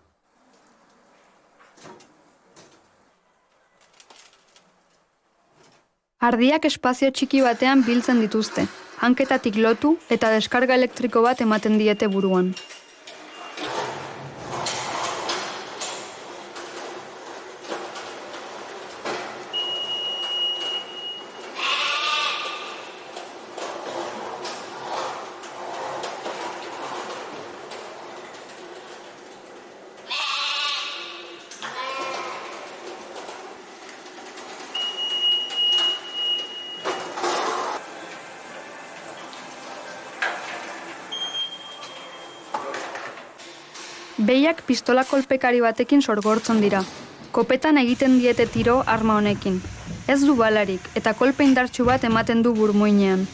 Ardiak espazio txiki batean biltzen dituzte, hanketatik lotu eta deskarga elektriko bat ematen diete buruan. Behiak pistola kolpekari batekin sorgortzen dira. Kopetan egiten diete tiro arma honekin. Ez du balarik eta kolpe indartsu bat ematen du burmuinean.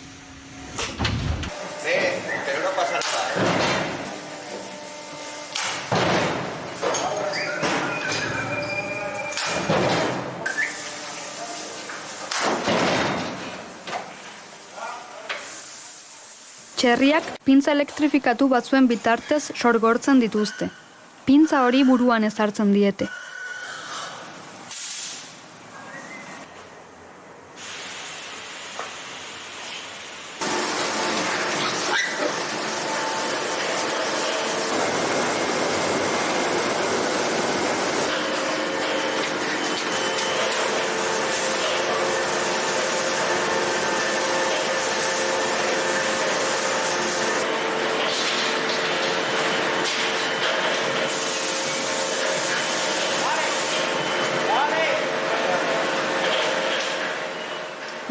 Txerriak pintza elektrifikatu batzuen bitartez sorgortzen dituzte. Pintza hori buruan ezartzen diete.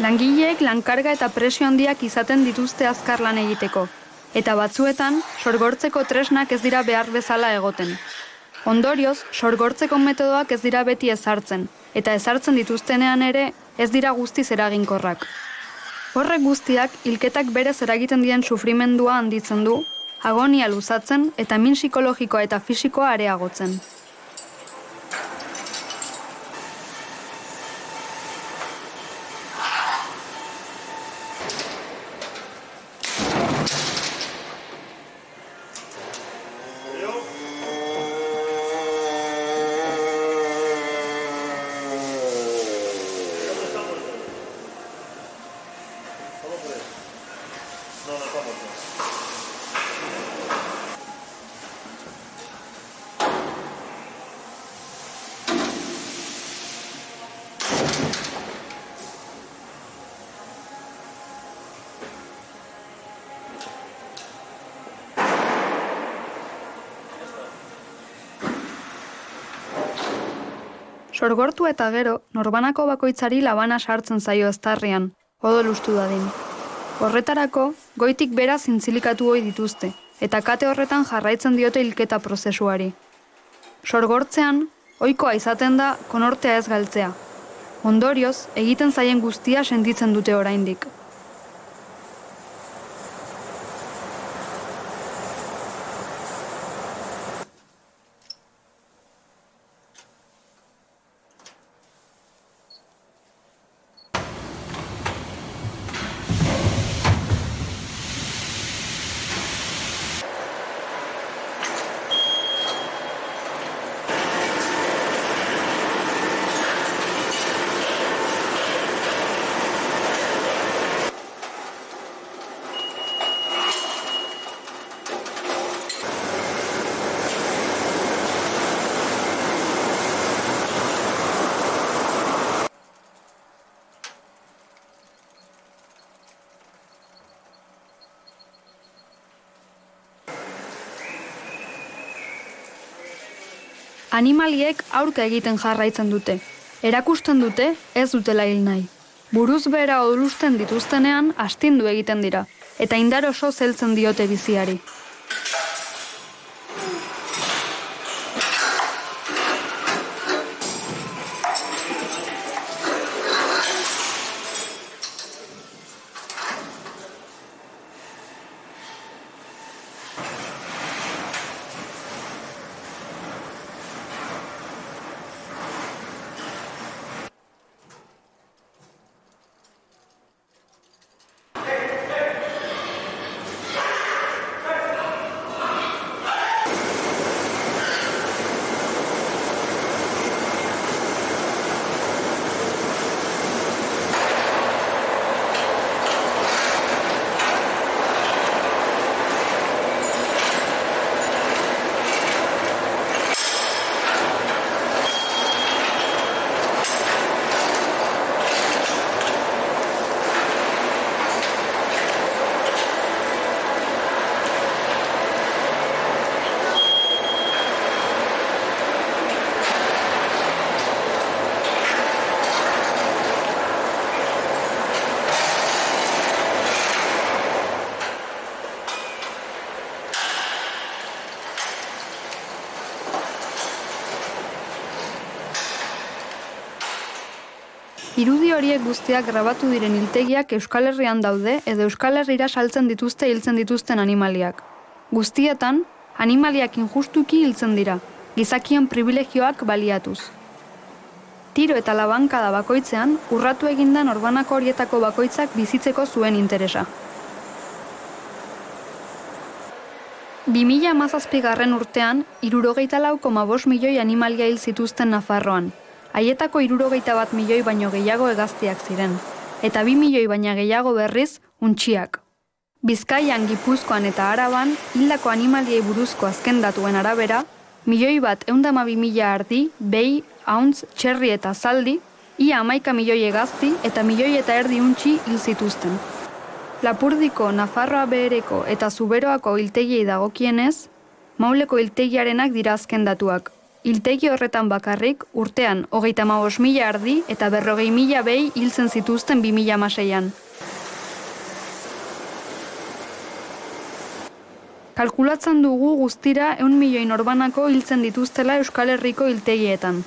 Langileek lankarga eta presio handiak izaten dituzte azkar lan egiteko. eta batzuetan sorgortzeko tresnak ez dira behar bezala egoten. Ondorioz, sorgortzeko metodoak ez dira beti ezartzen, eta ezartzen dituztenean ere ez dira guztiz eraginkorrak. Horrek guztiak hilketak berez eragiten dien sufrimendua handitzen du, agonia luzatzen eta min psikologikoa eta fisikoa areagotzen. Sorgortu eta gero, norbanako bakoitzari labana sartzen zaio eztarrian, odol ustu dadin. Horretarako, goitik bera zintzilikatu ohi dituzte, eta kate horretan jarraitzen diote hilketa prozesuari. Sorgortzean, ohikoa izaten da konortea ez galtzea. Ondorioz, egiten zaien guztia sentitzen dute oraindik. Animaliek aurka egiten jarraitzen dute. Erakusten dute ez dutela hil nahi. Buruz behera odolusten dituztenean astindu egiten dira, eta indar oso zeltzen diote biziari. Irudi horiek guztiak grabatu diren hiltegiak Euskal Herrian daude edo Euskal Herrira saltzen dituzte hiltzen dituzten animaliak. Guztietan, animaliak injustuki hiltzen dira, gizakien privilegioak baliatuz. Tiro eta labankada bakoitzean, urratu eginda norbanako horietako bakoitzak bizitzeko zuen interesa. 2017 urtean, 64,5 milioi animalia hil zituzten Nafarroan. Haietako 61 milioi baino gehiago hegaztiak ziren, eta 2 milioi baina gehiago berriz untxiak. Bizkaian, Gipuzkoan eta Araban, hildako animaliei buruzko azken datuen arabera, 1.112.000 ardi, behi, hauntz, txerri eta zaldi, ia 11 milioi hegazti eta 1,5 milioi untxi hil zituzten. Lapurdiko, Nafarroa Behereko eta Zuberoako hiltegiei dagokienez, Mauleko hiltegiarenak dira azken datuak. Hiltegi horretan bakarrik, urtean 35.000 ardi eta 40.000 behi hiltzen zituzten 2016an. Kalkulatzen dugu guztira 100 milioi norbanako hiltzen dituztela Euskal Herriko hiltegietan.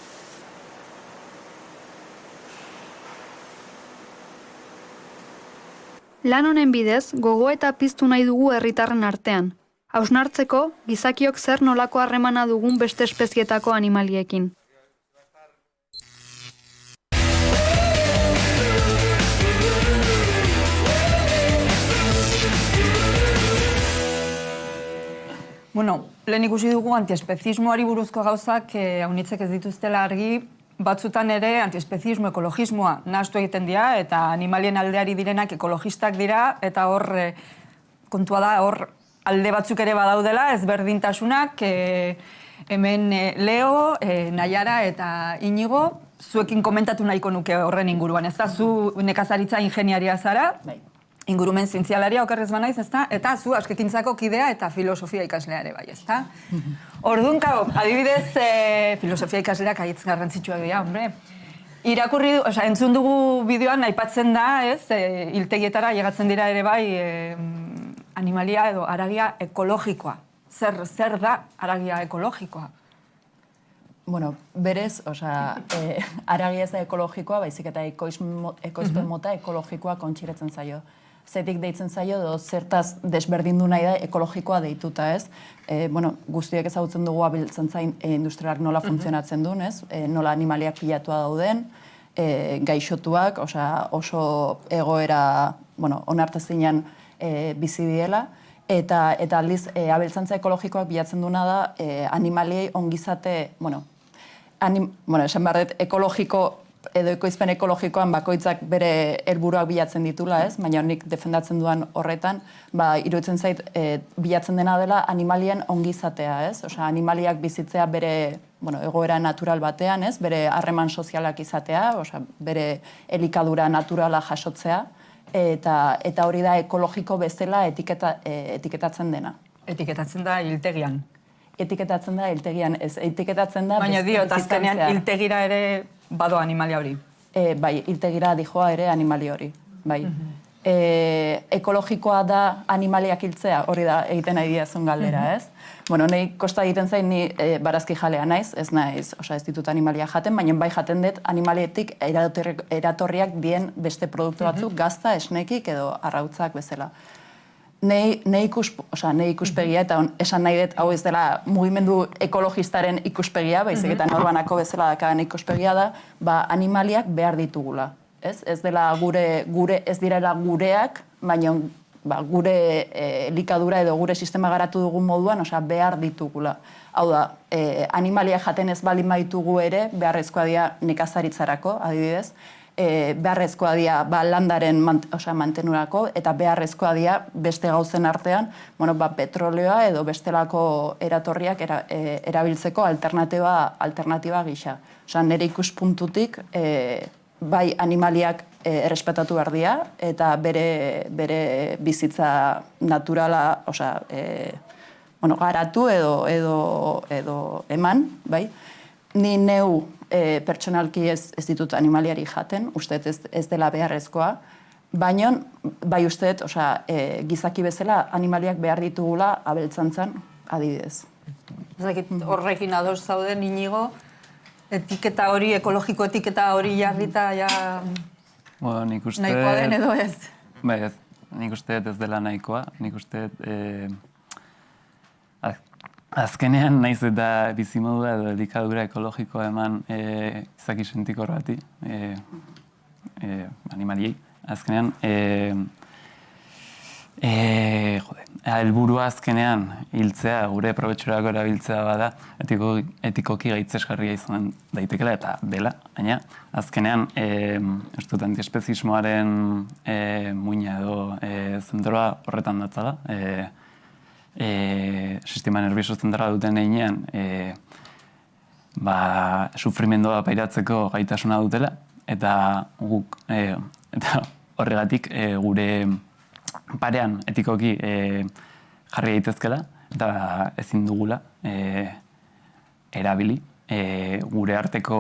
Lan honen bidez, gogoeta piztu nahi dugu herritarren artean. Hausnartzeko, gizakiok zer nolako harremana dugun beste espezietako animaliekin. Bueno, lehen ikusi dugu antiespezismoari buruzko gauzak haunitzek ez dituztela argi, batzutan ere antiespezismo, ekologismoa nahastu egiten dira, eta animalien aldeari direnak ekologistak dira, eta hor kontua da, hor alde batzuk ere badaudela, ezberdintasunak, hemen Leo, Naiara eta Inigo, zuekin komentatu nahiko nuke horren inguruan, ez da, zu nekazaritza ingeniaria zara, ingurumen zientzialaria okerrez banaiz, ezta? Eta zu askekintzako kidea eta filosofia ikaslea ere bai, ezta? Orduan, adibidez, filosofia ikasleak haitz garrantzitsuak dira, hombre. Irakurri, entzun dugu bideoan aipatzen da, ez? Hiltegietara llegatzen dira ere bai animalia edo haragia ekologikoa. Zer da haragia ekologikoa? Bueno, berez, haragia ez da ekologikoa, baizik eta ekoizpen mota ekologikoa kontxiretzen zaio. Zetik deitzen zaio, zertaz desberdindu nahi da ekologikoa deituta, ez? Guztiek ezagutzen dugu abiltzantzain industrialak nola funtzionatzen duen, ez? Nola animaliak pilatua dauden, gaixotuak, oso egoera, onartezinean bizi diela, eta aldiz, abiltzantza ekologikoak bilatzen duena da animaliei ongizate, esan behar dut, ekologiko edo ekoizpen ekologikoan bakoitzak bere helburuak bilatzen ditula, ez? Baina nik defendatzen duan horretan, iruditzen zait, bilatzen dena dela animalien ongizatea, ez? Animaliak bizitzea bere egoera natural batean, ez? Bere harreman sozialak izatea, bere elikadura naturala jasotzea, eta hori da ekologiko bezala etiketatzen dena. Etiketatzen da hiltegian. Etiketatzen da hiltegian, ez, etiketatzen da... Baina azkenean hiltegira ere bado animalia hori. Bai, hiltegira dijoa ere animalia hori, bai. Ekologikoa da animaliak hiltzea, hori da egiten nahi diazun galdera, ez? Nahi kosta egiten zain ni barazki jalea naiz, ez naiz, ez ditut animalia jaten, baina bai jaten dut animalietik eratorriak dien beste produktu batzuk, gazta, esnekik edo arrautzak bezala. Nei ikuspegia, eta esan nahi dut, hau ez dela mugimendu ekologistaren ikuspegia, baizik eta norbanako bezala dakadan ikuspegia da, animaliak behar ditugula. Ez dela ez direla gureak, baina gure elikadura edo gure sistema garatu dugun moduan, behar ditugula. Hau da, animaliak jaten ez baldin baditugu ere, beharrezkoa dira nekazaritzarako, adibidez, beharrezkoa dira landaren mantenurako, eta beharrezkoa dira beste gauzen artean petroleoa edo bestelako eratorriak erabiltzeko alternatiba gisa. Nire ikuspuntutik, bai animaliak errespetatu behar dira, eta bere bizitza naturala garatu edo eman, bai. Ni neu pertsonalki ez ditut animaliari jaten, uste ez dela beharrezkoa, baina bai uste gizaki bezala animaliak behar ditugula abeltzantzan adibidez. Horrekin ados zauden Inigo, etiketa hori, ekologiko etiketa hori jarrita nahikoa den edo ez? Bai, nik uste ez dela nahikoa, nik uste azkenean naiz eta bizimodua edo elikadura ekologikoa eman izaki sentikor bati, animaliei. Azkenean, helburua azkenean hiltzea, gure probetxurako erabiltzea bada, etikoki gaitzesgarria izan daitekela eta dela, baina azkenean, ez dut antiespezismoaren muina edo zentroa horretan datzala, sistema nervioso zentrala duten einean sufrimendua pairatzeko gaitasuna dutela eta guk horregatik gure parean etikoki jarri daitezkela eta ezin dugula erabili gure arteko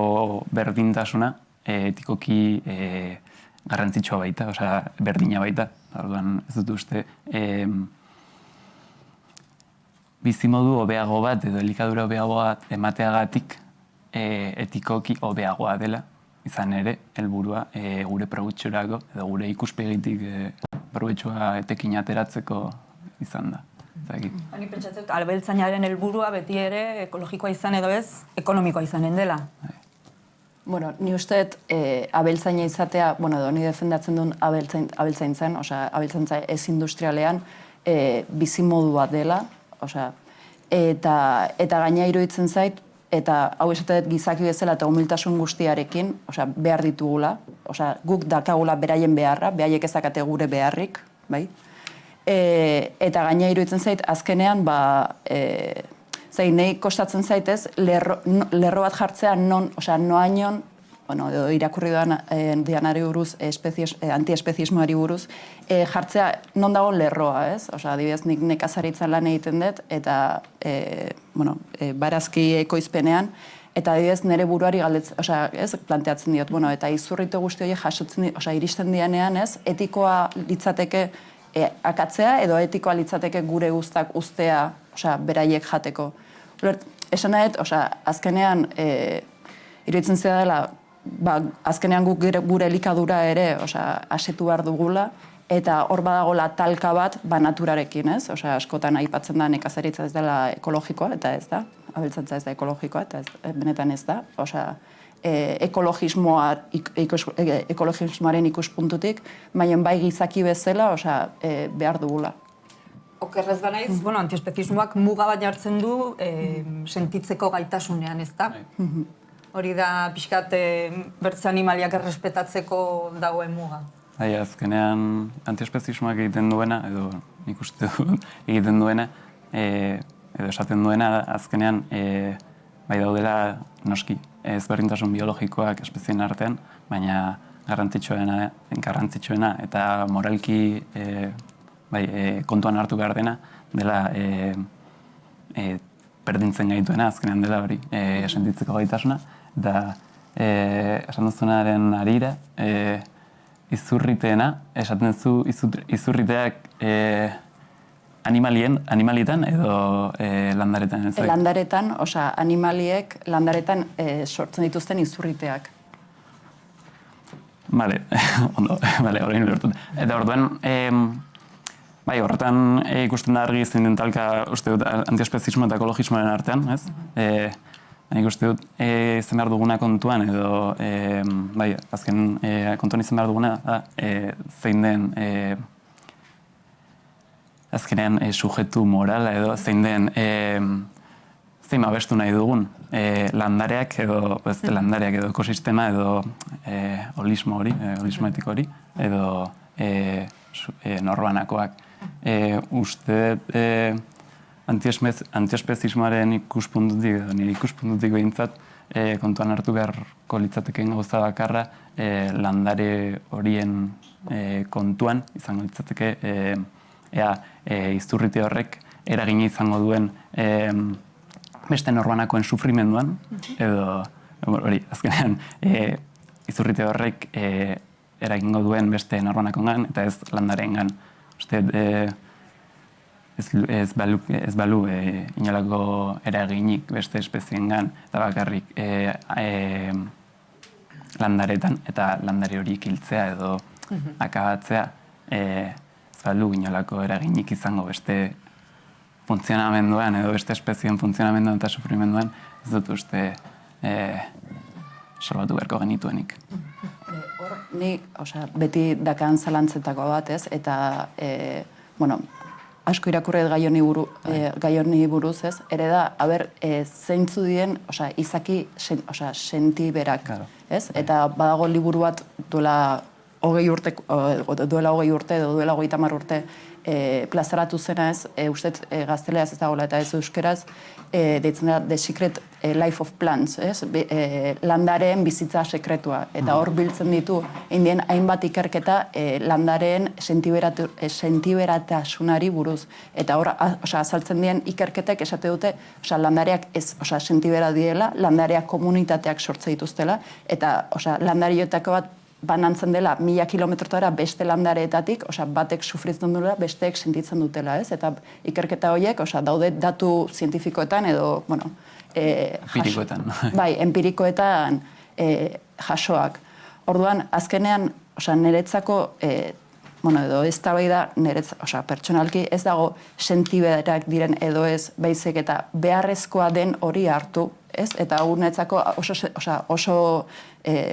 berdintasuna etikoki garrantzitsua baita, berdina baita. Orduan ez dut uste bizimodu hobeago bat edo elikadura hobeago bat emateagatik etikoki hobeagoa dela, izan ere, helburua gure probetxurako edo gure ikuspegitik probetxua etekin ateratzeko izan da. Hani pentsatzen, abeltzainaren helburua beti ere ekologikoa izan edo ez, ekonomikoa izanen dela. Bueno, ni usteet abeltzaina izatea, edo ni defendatzen duen abeltzaintzen, abeltzaintza ez industrialean, bizimodua dela, eta gaina iruditzen zait, eta hau esatet gizaki bezala eta humiltasun guztiarekin, behar ditugula, guk dakagula beraien beharra, beraiek ezakate gure beharrik, bai? Eta gaina iruditzen zait, azkenean, nahi kostatzen zaitez, lerro bat jartzea noainon, edo irakurri dianari buruz, antiespeziismoari buruz, jartzea non dago lerroa, ez? Adibidez, nik nekazaritzan lan egiten dut, eta barazki ekoizpenean, eta adibidez, nire buruari planteatzen diot, eta izurrito guzti horiek jasotzen, iristen dianean, ez? Etikoa litzateke akatzea, edo etikoa litzateke gure guztak ustea, beraiek jateko. Esan nahet, azkenean, iruditzen zera dela, azkenean guk gure elikadura ere asetu behar dugula, eta hor badagola talka bat naturarekin, ez? Askotan aipatzen da nekazaritza ez dela ekologikoa, eta ez da, abeltzaintza ez da ekologikoa, eta benetan ez da. Ekologismoaren ikuspuntutik, baina bai gizaki bezala behar dugula. Okerrez banaiz, antiespezismoak muga bat jartzen du sentitzeko gaitasunean, ez da? Hori da pixkat bertze animaliak errespetatzeko dagoen muga. Azkenean antiespezismoak egiten duena, edo nik uste dut egiten duena, edo esaten duena, azkenean bai daudela noski ezberdintasun biologikoak espezien artean, baina garrantzitsuena eta moralki kontuan hartu behar dena, dela berdintzen gaituena, azkenean dela hori sentitzeko gaitasuna, eta esan duzunaren harira, izurriteena, esaten zu izurriteak animalietan edo landaretan? Landaretan, animaliek landaretan sortzen dituzten izurriteak. Bale, ondo, horrein lortut. Eta orduan, horretan ikusten da argi zein den talka uste dut antiespezismo eta ekologismoaren artean, ez? Nik uste dut izan behar duguna kontuan edo, azken kontuan izan behar duguna da, zein den azkenean sujetu morala edo zein den zein babestu nahi dugun landareak edo ekosistema edo holismo hori, holismo etiko hori, edo norbanakoak. Uste antiespezismoaren ikuspuntutik edo nire ikuspuntutik behintzat kontuan hartu beharko litzateken gauza bakarra landare horien kontuan izango litzateke izurrite horrek eragina izango duen beste norbanakoen sufrimenduan, edo hori, azkenean, izurrite horrek eragingo duen beste norbanakoengan eta ez landareengan. Uste, ez balu inolako eraginik beste espeziengan eta bakarrik landaretan eta landare horiek hiltzea edo akabatzea ez balu inolako eraginik izango beste funtzionamenduan edo beste espezien funtzionamenduan eta sufrimenduan ez dut uste salbatu beharko genituenik. Ni, beti dakan zalantzetako bat, ez? Eta, asko irakurret gai honi buruz, ez? Ere da, zeintzu dien, izaki sentiberak, ez? Eta badago liburu bat duela 20 urte, edo duela 30 urte plazaratu zena, ez? Ustet gazteleaz ez dagoela eta ez euskeraz, deitzen da The Secret Life of Plants, ez? Landareen bizitza sekretua. Eta hor biltzen ditu, indien hainbat ikerketa landareen sentiberatasunari buruz. Eta hor, azaltzen dien ikerketek esate dute, landareak ez sentibera diela, landareak komunitateak sortze dituztela, eta landarioetako bat banantzen dela 1000 kilometrotara beste landareetatik, batek sufritzen duela, besteek sentitzen dutela, ez? Eta ikerketa horiek, daude datu zientifikoetan edo, Empirikoetan. Bai, empirikoetan jasoak. Orduan, azkenean, niretzako, edo ez da pertsonalki ez dago sentiberak diren edo ez baizik eta beharrezkoa den hori hartu, ez? Eta urnetzako oso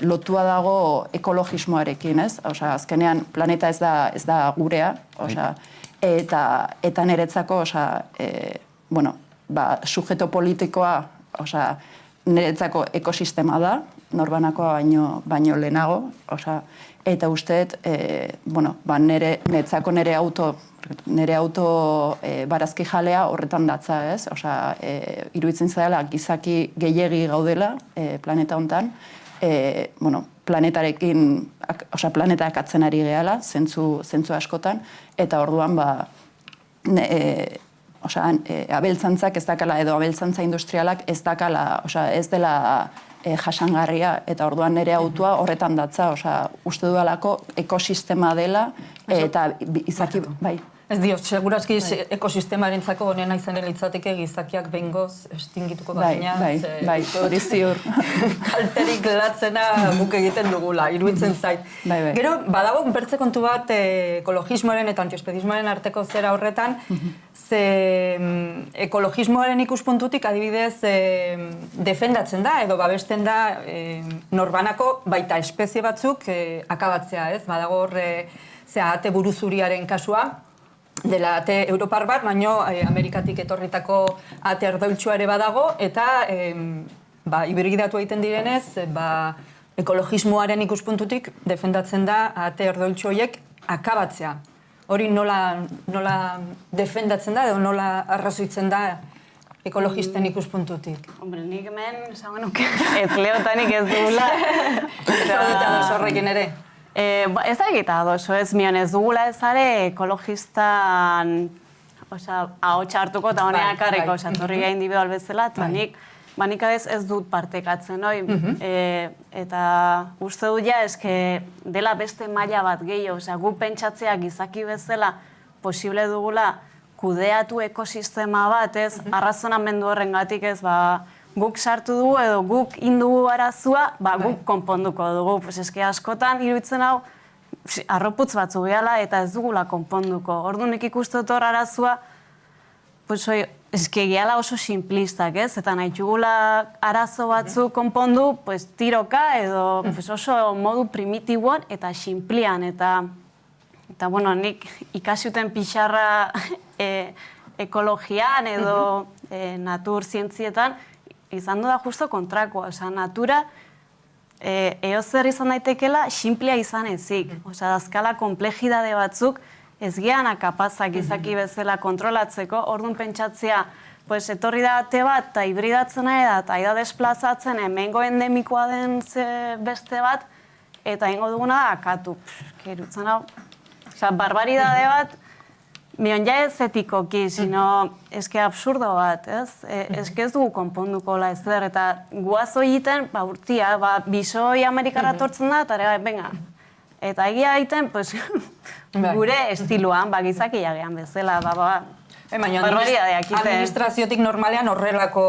lotua dago ekologismoarekin, ez? Azkenean planeta ez da gurea, eta niretzako, sujeto politikoa, niretzako ekosistema da, norbanakoa baino lehenago, eta usteet, niretzako nire auto barazki jalea horretan datza, ez? Iruditzen zaila gizaki gehiegi gaudela planeta hontan, planetarekin, planetak atzen ari gehala, zentzu askotan, eta orduan, abeltzantzak ez dakala, edo abeltzantza industrialak ez dakala, ez dela jasangarria, eta orduan nire autua horretan datza, uste dudalako ekosistema dela, eta izaki, bai. Ez dio, segurazki ekosistemarentzako honena izanen litzateke gizakiak behingoz estingituko bagina. Bai, hori ziur. Kalterik latzena guk egiten dugula, iruditzen zait. Gero, badago bertze kontu bat ekologismoaren eta antiespezismoaren arteko zera horretan, ze ekologismoaren ikuspuntutik adibidez defendatzen da, edo babesten da norbanako baita espezie batzuk akabatzea, ez? Badago horre ate buruzuriaren kasua, dela ate europar bat, baino Amerikatik etorritako ate ardoiltsua ere badago, eta hibridatu egiten direnez, ekologismoaren ikuspuntutik defendatzen da ate ardoiltsu horiek akabatzea. Hori nola defendatzen da, edo nola arrazoitzen da ekologisten ikuspuntutik? Hombre, nik hemen, esango nuke, ez leotanik ez dugula. Ez da horrekin ere? Ez da egita adoso, ez mion ez dugula ez are ekologistan ahotsa hartuko eta honeak harriko, torriga individual bezala, eta nik ez dut partekatzen, eta uste du ja eske dela beste maila bat gehiago, gu pentsatzea gizaki bezala posible dugula kudeatu ekosistema bat, ez, arrazonamendu horrengatik ez, guk sartu dugu edo guk indugu arazua, guk konponduko dugu. Eske askotan iruditzen hau arroputz batzu behala eta ez dugula konponduko. Orduan nik ikuste dut hor arazua, eske gehala oso simplistak, ez? Eta nahi txugula arazo batzu konpondu, tiroka edo oso modu primitiboan eta simplian. Eta nik ikasiuten pixarra ekologian edo natur zientzietan, izan du da justo kontrakoa, natura eozer izan daitekela simplia izan ezik. Azkala komplejidade batzuk ez geana kapazak izaki bezala kontrolatzeko, orduan pentsatzea, etorri da ate bat, eta hibridatzen nahi da, eta aida desplazatzen, hemengo endemikoa den beste bat, eta ingo duguna da, akatu. Kerutzen hau, barbaridade bat, mion ja ez etikoki, sino eske absurdo bat, ez? Eske ez dugu konponduko la ezer, eta guazo egiten, urtia, bisoi Amerikara tortzen da, eta venga. Eta egia egiten, gure estiluan, gizaki jagean bezala, administraziotik normalean horrelako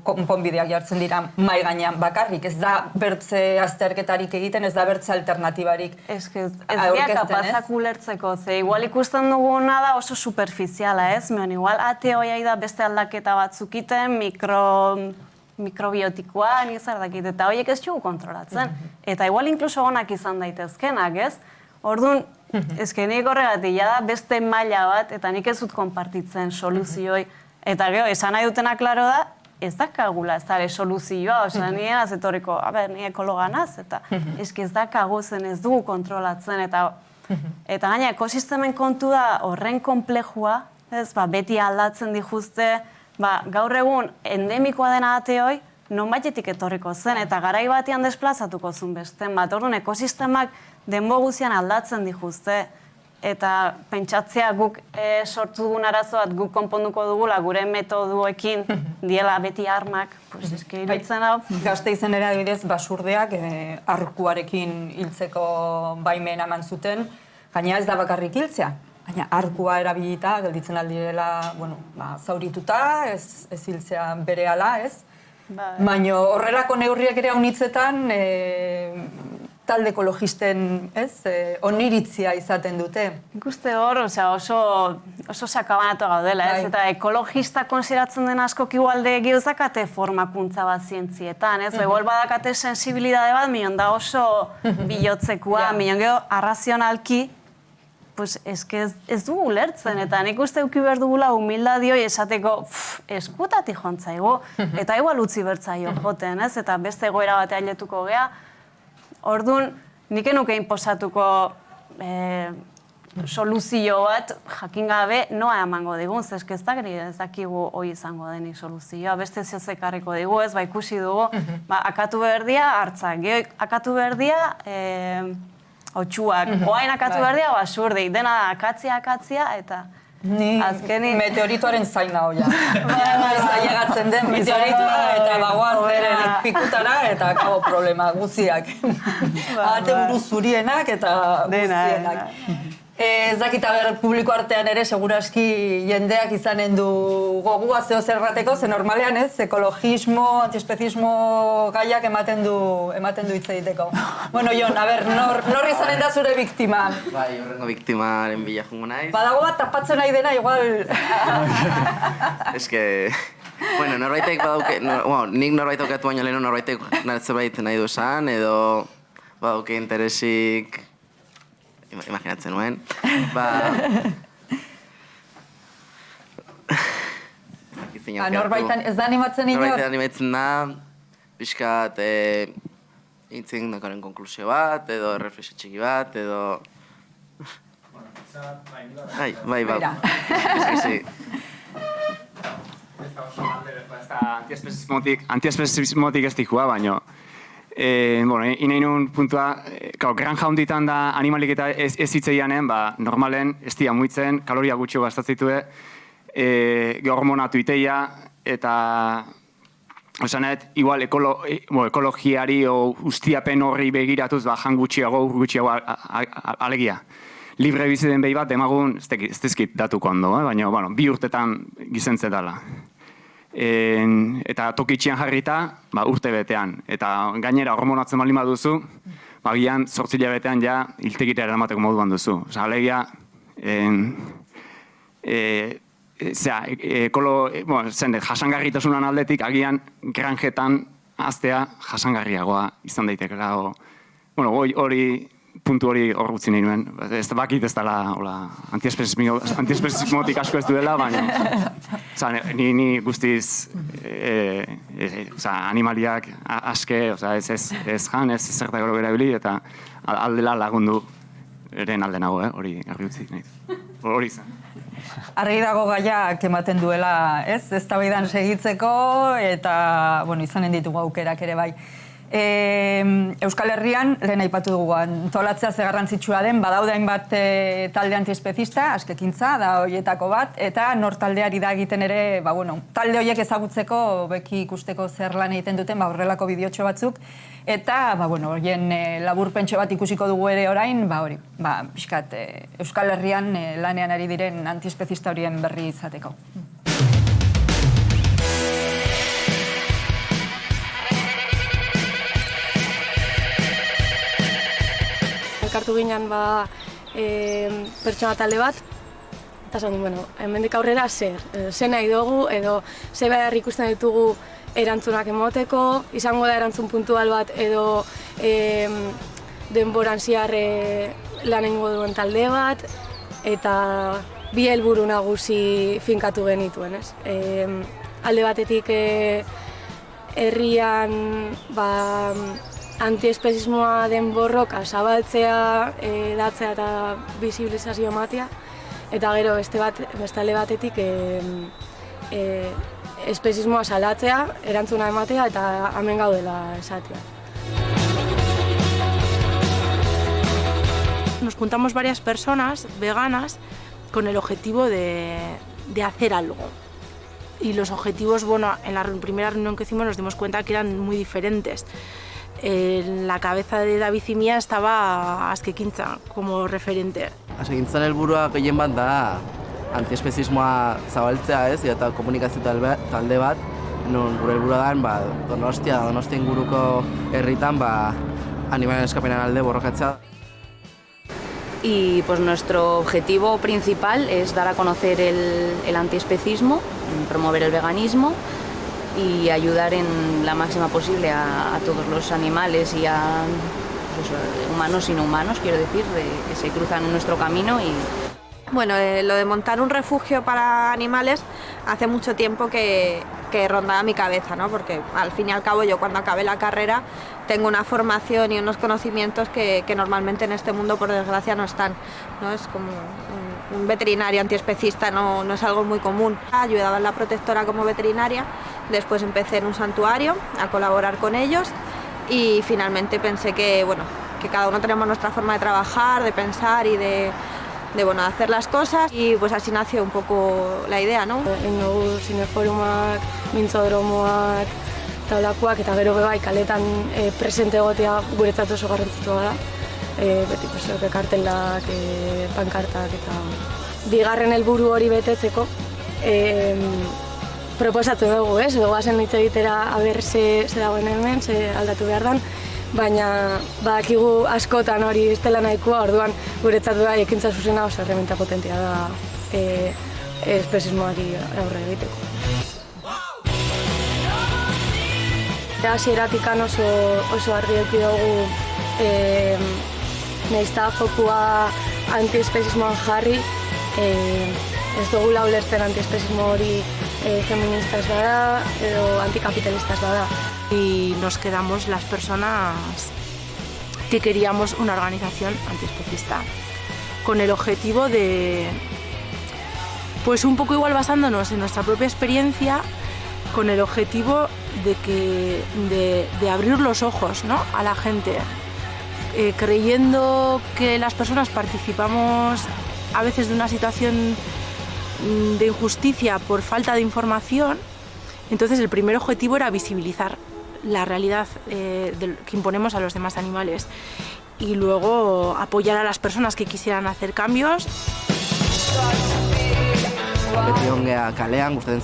konponbideak jartzen dira mai gainean bakarrik, ez da bertze azterketarik egiten, ez da bertze alternatibarik aurkezten, ez? Ez dira kapazak ulertzeko, ze igual ikusten duguna da oso superficiala, ez? Igual ate hoia da beste aldaketa batzukiten, mikrobiotikoa, nizardakit, eta horiek ez txugu kontrolatzen. Eta igual inkluso onak izan daitezkenak, ez? Orduan, eske nik horregatik, da beste maila bat, eta nik ez dut konpartitzen soluzioi. Eta gero, esan nahi dutena klaro da, ez dakagula ez dara soluzioa, nien azetoriko, ni ekologanaz, eta eske ez dakagu zen ez dugu kontrolatzen, eta gaina ekosistemen kontu da horren komplejua, beti aldatzen dijuzte, gaur egun endemikoa dena ateoi, nonbaitetik etorriko zen, eta garai batean desplazatuko zuen beste bat. Orduan, ekosistemak denbo guzian aldatzen dijuzte, eta pentsatzea guk sortu dugun arazo bat guk konponduko dugula gure metoduekin diela beti armak, pues eske iruditzen hau. Gasteizen ere adibidez basurdeak arkuarekin hiltzeko baimena eman zuten, gaina ez da bakarrik hiltzea. Baina arkua erabilita gelditzen aldirela, zaurituta, ez hiltzea berehala, ez? Baina horrelako neurriak ere haunitzetan talde ekologisten, oniritzia izaten dute. Ikuste hor, oso sakabanatu gaudela, ez? Eta ekologista konsideratzen den askok igualde geuzakate formakuntza bat zientzietan, ez? Igual badakate sensibilidade bat, minon da oso bilotzekoa, minon geho arrazionalki, pues ez dugu lertzen, eta nik uste euki behar dugula humildadio esateko eskutatik jontzaigo, eta igual utzi bertzaio joten, ez? Eta beste egoera batea ailetuko gea. Orduan, nik enuke inposatuko soluzio bat jakin gabe noa emango digun, zeske ez dakigu hoi izango denik soluzioa, beste ziozekarriko digu, ez, ikusi dugu, akatu behar dia hartzak, akatu behar dia otxuak, oain akatu behar dia basurdik, dena da akatzia, eta Ni meteoritoaren zaina hoia. Zailegatzen den meteoritoa eta bagoazeren pikutara eta kabo problema guziak. Ate buru zurienak eta guzienak. Ez dakit publiko artean ere seguraski jendeak izanen du gogua zeo zerrateko, ze normalean ez, ekologismo, antiespezismo gaiak ematen du hitz egiteko. Bueno, Jon, nor izanen da zure biktima? Bai, horrengo biktimaren bila jungo naiz. Badago bat tapatzen nahi dena, igual... Eske... Bueno, norbaitek badauke... Nik norbait aukatu baino leheno norbaitek zerbait nahi du esan, edo badauke interesik... Imaginatzen nuen. Norbaitan ez da animatzen inor? Norbaitan animatzen da, pixkat hitzen dakaren konklusio bat, edo reflexio txiki bat, edo... Bai. Antiespezismotik ez dikua, baino. Inain nuen puntua, granja hunditan da animalik eta ez hitzeianen, normalen ez dira muitzen, kaloria gutxio gastatzitue, hormonatu iteia, eta osanet, igual ekologiari o ustiapen horri begiratuz, jan gutxiago alegia. Libre bizi den behi bat, demagun, ez dizkit datuko ondo, baina 2 urtetan gizentze dela. Eta tokitxian jarrita, urte betean. Eta gainera hormonatzen baldin baduzu, gian 8 hilabetean ja hiltegira eramateko moduan duzu. Osa, alegia, jasangarritasunan aldetik, agian granjetan aztea jasangarriagoa izan daitekela. Hori puntu hori hor gutzi nahi nuen. Ez bakit ez dela antiespezismotik asko ez duela, baina ni guztiz animaliak aske, ez jan, ez zertako erabili, eta aldela lagundu eren alde nago, hori garbi utzi nahi. Hori izan. Argi dago gaiak ematen duela, ez? Eztabaidan segitzeko, eta izanen ditugu aukerak ere bai. Euskal Herrian, lehen aipatu dugu, antolatzea ze garrantzitsua den, badaude hainbat talde antiespezista, askekintza, da horietako bat, eta nor taldeari da egiten ere, talde horiek ezagutzeko, beki ikusteko zer lan egiten duten, horrelako bideotxo batzuk, eta horien laburpentxo bat ikusiko dugu ere orain, pixkat, Euskal Herrian lanean ari diren antiespezista horien berri izateko. Elkartu ginen pertsona talde bat, eta esan du, hemendik aurrera zer nahi dugu, edo ze behar ikusten ditugu erantzunak emoteko, izango da erantzun puntual bat, edo denboran zehar lan egingo duen talde bat, eta bi helburu nagusi finkatu genituen, ez? Alde batetik herrian antiespezismoa den borroka zabaltzea, datzea eta bisibilizazio ematea, eta gero beste alde batetik espezismoa salatzea, erantzuna ematea eta hemen gaudela esatea. nos juntamos varias personas veganas con el objetivo de hacer algo. Y los objetivos, bueno, en la primera reunión que hicimos nos dimos cuenta que eran muy diferentes. En la cabeza de David y mía estaba Askekintza como referente. Askekintzan helburua gehien bat da antiespezismoa zabaltzea, ez, eta komunikazio talde bat, non gure helburua da, Donostia inguruko herritan, animalen eskapenaren alde borrokatzea. Y pues nuestro objetivo principal es dar a conocer el antiespecismo, promover el veganismo y ayudar en la máxima posible a todos los animales y a pues, humanos y no humanos, quiero decir, que se cruzan en nuestro camino. Bueno, lo de montar un refugio para animales hace mucho tiempo que rondaba mi cabeza, ¿no? Porque al fin y al cabo yo cuando acabé la carrera tengo una formación y unos conocimientos que normalmente en este mundo por desgracia no están, ¿no? Es como un veterinario antiespecista, no es algo muy común. Ayudaba en la protectora como veterinaria, después empecé en un santuario a colaborar con ellos y finalmente pensé que, bueno, que cada uno tenemos nuestra forma de trabajar, de pensar y de hacer las cosas y pues así nació un poco la idea, ¿no? Ingo zineforumak, mintzodromoak, taulakoak eta gero bai kaletan presente egotea guretzat oso garrantzitsua da. Beti pues kartelak, pankartak eta bigarren helburu hori betetzeko proposatzen dugu, ez? Goazen hitz egitera aber ze dagoen hemen, ze aldatu behar dan. Baina badakigu askotan hori ez dela nahikoa, orduan guretzat bai ekintza zuzena oso herramienta potentea da espezismoari aurre egiteko. Hasieratik oso argi eduki dugu nahiz fokua antiespezismoan jarri, ez dugula ulertzen antiespezismo hori feminista ez bada edo antikapitalista ez bada. Y nos quedamos las personas que queríamos una organización antiespecista con el objetivo de, pues un poco igual basándonos en nuestra propia experiencia, con el objetivo de abrir los ojos, ¿no?, a la gente, creyendo que las personas participamos a veces de una situación de injusticia por falta de información. Entonces el primer objetivo era visibilizar la realidad que imponemos a los demás animales y luego apoyar a las personas que quisieran hacer cambios. Beti ongea kalean, gusten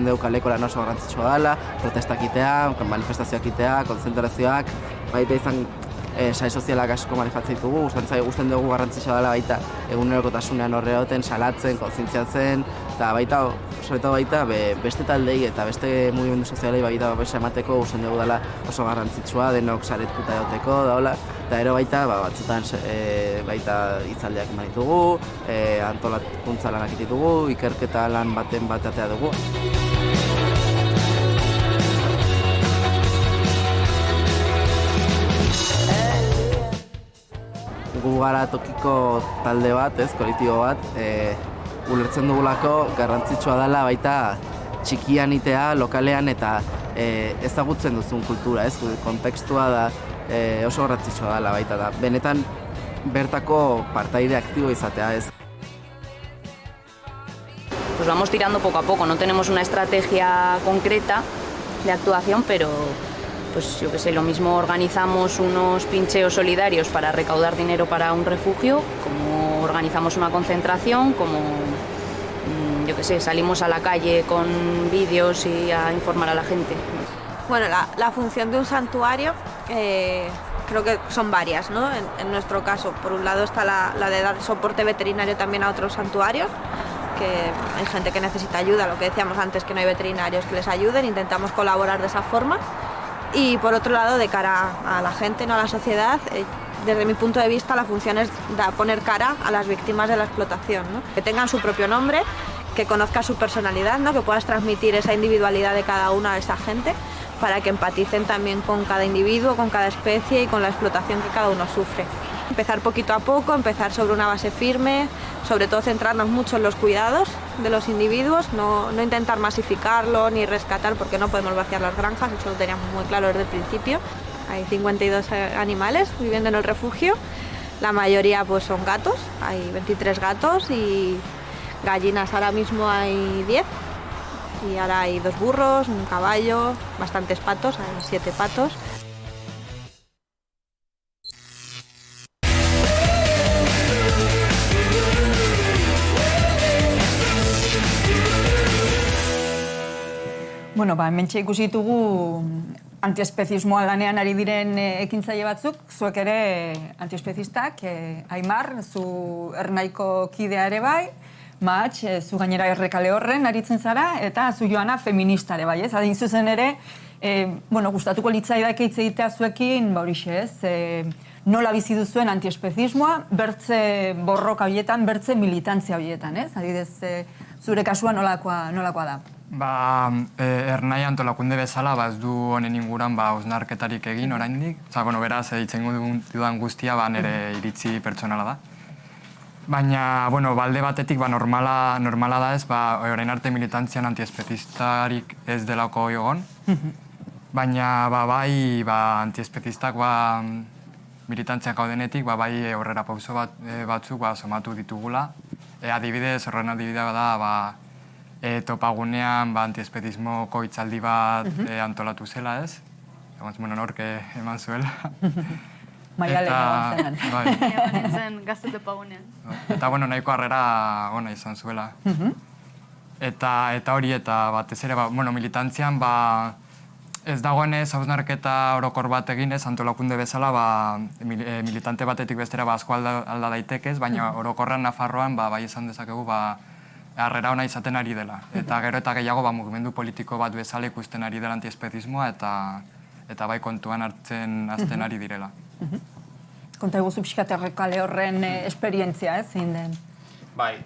dugu kaleko lan oso garrantzitsua dela, protestak itea, manifestazioak itea, konzentrazioak, baita izan sai sozialak asko manejatzen ditugu, gusten dugu garrantzitsua dela baita egunerokotasunean horreoten, salatzen, kontzientziatzen, eta baita, soreto baita, beste taldei eta beste mugimendu sozialei baita babesa emateko gusten dugu dela oso garrantzitsua, denok saretuta egoteko, daola, eta ero baita, batzutan baita hitzaldiak eman ditugu, antolakuntza lanak ditugu, ikerketa lan baten bateatea dugu. Gu gara tokiko talde bat, kolektibo bat, ulertzen dugulako garrantzitsua dela baita txikian itea, lokalean eta ezagutzen duzun kultura, kontekstua da oso garrantzitsua dela baita da. Benetan bertako partaide aktibo izatea, ez. Pues vamos tirando poco a poco, no tenemos una estrategia concreta de actuación, pero pues yo qué sé, lo mismo organizamos unos pincheos solidarios para recaudar dinero para un refugio, como organizamos una concentración, como yo qué sé, salimos a la calle con vídeos y a informar a la gente. Bueno, la función de un santuario creo que son varias, ¿no? En nuestro caso, por un lado está la de dar soporte veterinario también a otros santuarios, que hay gente que necesita ayuda, lo que decíamos antes, que no hay veterinarios que les ayuden, intentamos colaborar de esa forma. Y por otro lado, de cara a la gente, no a la sociedad, desde mi punto de vista la función es poner cara a las víctimas de la explotación, ¿no? Que tengan su propio nombre, que conozcas su personalidad, ¿no? Que puedas transmitir esa individualidad de cada una a esa gente para que empaticen también con cada individuo, con cada especie y con la explotación que cada uno sufre. Empezar poquito a poco, empezar sobre una base firme, sobre todo centrarnos mucho en los cuidados de los individuos, no intentar masificarlo ni rescatar porque no podemos vaciar las granjas, eso lo teníamos muy claro desde el principio. Hay 52 animales viviendo en el refugio, La mayoría pues son gatos, hay 23 gatos y gallinas ahora mismo hay 10. Y ahora hay 2 burros, un caballo, bastantes patos, hay 7 patos. Bueno, hementxe ikusi ditugu antiespezismoa lanean ari diren ekintzaile batzuk, zuek ere antiespezistak, Aimar, zu Ernaiko kidea ere bai, Matx, zu gainera Errekale Horren aritzen zara, eta zu Joana feminista ere bai, ez? Adin zuzen ere, gustatuko litzaidak hitz egitea zuekin, horixe ez, nola bizi duzuen antiespezismoa, bertze borroka horietan, bertze militantzia horietan, ez? Adidez, zure kasua nolakoa da? Ernai antolakunde bezala, ez du honen inguran hausnarketarik egin oraindik. Beraz, ditzen dudan guztia nire iritzi pertsonala da. Baina, balde batetik normala da ez, orain arte militantzian antiespezistarik ez delako egon. Baina, bai, antiespezistak militantziak gaudenetik, bai horrera pauso batzuk somatu ditugula. Adibidez, horren adibidea da, topagunean antiespezismoko hitzaldi bat antolatu zela, ez? Nork eman zuela. Maialen egon zenan. Egon zen gazte topagunean. Eta nahiko harrera ona izan zuela. Eta hori, eta batez ere, militantzian, ez dagoenez hausnarketa orokor bat egin, ez, antolakunde bezala, militante batetik bestera asko alda daitekez, baina orokorran Nafarroan, bai esan dezakegu, harrera ona izaten ari dela. Eta gero eta gehiago mugimendu politiko bat bezala ikusten ari dela antiespezismoa eta bai kontuan hartzen azten ari direla. Konta eguzu pixkat Errekale Horren esperientzia, ez, zein den? Bai,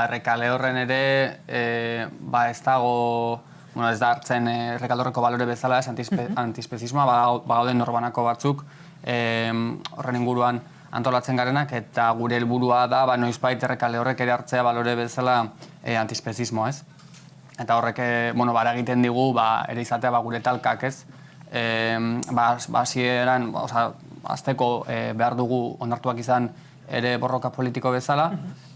Errekale Horren ere ez dago, ez da hartzen Errekale Horreko balore bezala, ez antiespezismoa, gauden norbanako batzuk horren inguruan antolatzen garenak, eta gure helburua da, noizbait Errekale Horrek ere hartzea balore bezala antiespezismoa, ez? Eta horrek, egiten digu, ere izatea gure talkak, ez? Hasieran, azteko behar dugu onartuak izan ere borroka politiko bezala,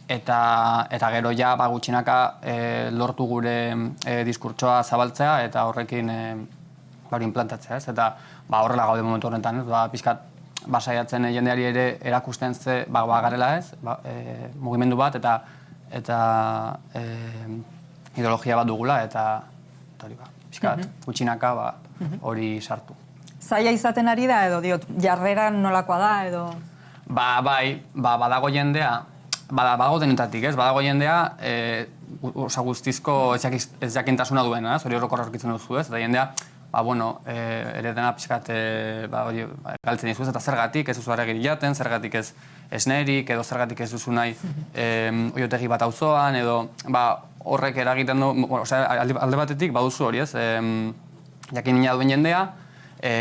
eta gero ja gutxinaka lortu gure diskurtsoa zabaltzea, eta horrekin implantatzea, ez? Eta horrela gaude momentu horretan, ez? Pixkat, basaiatzen jendeari ere erakusten garela ez, mugimendu bat eta ideologia bat dugula, eta hori pixkat, gutxinaka hori sartu. Zaila izaten ari da edo, jarreran nolakoa da edo? Badago jendea, badago denetatik ez, badago jendea guztizko ez jakintasuna duena, hori horrokor aurkitzen duzu ez, eta jendea ere dena pixkat galtzen dizuz, eta zergatik ez duzu arregiri jaten, zergatik ez nerik, edo zergatik ez duzu nahi oiotegi bat auzoan, edo horrek eragiten du, alde batetik baduzu hori ez, jakin nina duen jendea,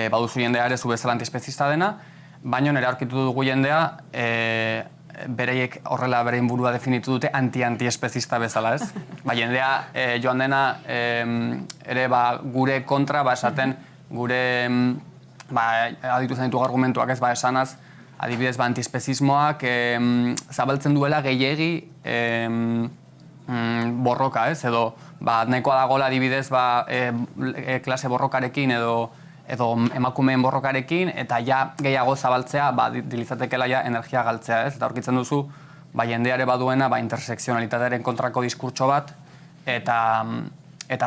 baduzu jendea ere zu bezala antiespezista dena, baina nire aurkitu dugu jendea, bereiek horrela berein burua definitu dute anti-antiespezista bezala, ez? Jendea joan dena ere gure kontra, esaten gure aditu zen ditugu argumentuak ez, esanaz, adibidez antiespezismoak zabaltzen duela gehiegi borroka, ez? Edo nahikoa dagoela adibidez klase borrokarekin edo emakumeen borrokarekin, eta gehiago zabaltzea, dilizatekela energia galtzea, ez? Eta aurkitzen duzu, jendeare baduena, intersekzionalitatearen kontrako diskurtso bat, eta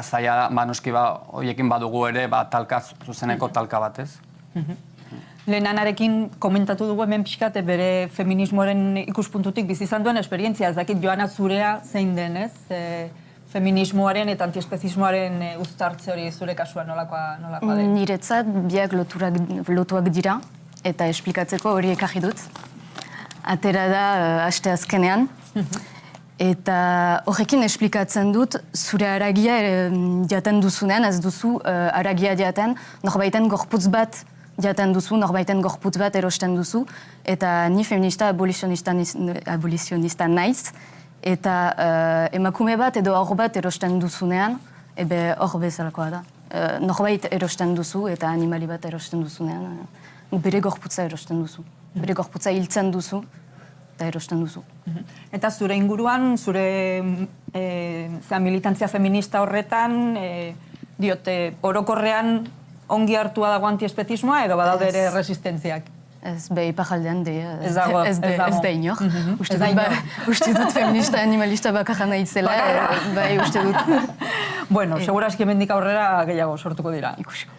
zaila, noski horiekin badugu ere, zuzeneko talka bat, ez? Lehenanarekin komentatu dugu hemen pixkat, bere feminismoaren ikuspuntutik bizi izan duen esperientzia, ez dakit Joana zurea zein den, ez? Feminismoaren eta antiespezismoaren uztartze hori zure kasua nolakoa den? Niretzat biak lotuak dira eta esplikatzeko hori ekarri dut. Atera da aste azkenean. Eta horrekin esplikatzen dut zure haragia jaten duzunean, ez duzu haragia jaten, norbaiten gorputz bat jaten duzu, norbaiten gorputz bat erosten duzu, eta ni feminista abolizionista naiz, eta emakume bat edo hor bat erosten duzunean, hor bezalakoa da. Norbait erosten duzu eta animali bat erosten duzunean, bere gorputza erosten duzu. bere gorputza hiltzen duzu, eta erosten duzu. Eta zure inguruan, zure militantzia feminista horretan, diote, orokorrean ongi hartua dago antiespetismoa edo badaude ere resistentziak? Ez, behi pajaldean ez dago. da inor. Uste dut feminista animalista bakarra nahitzela, bai uste dut. Bueno, seguraski hemendik aurrera gehiago sortuko dira. Ikusiko.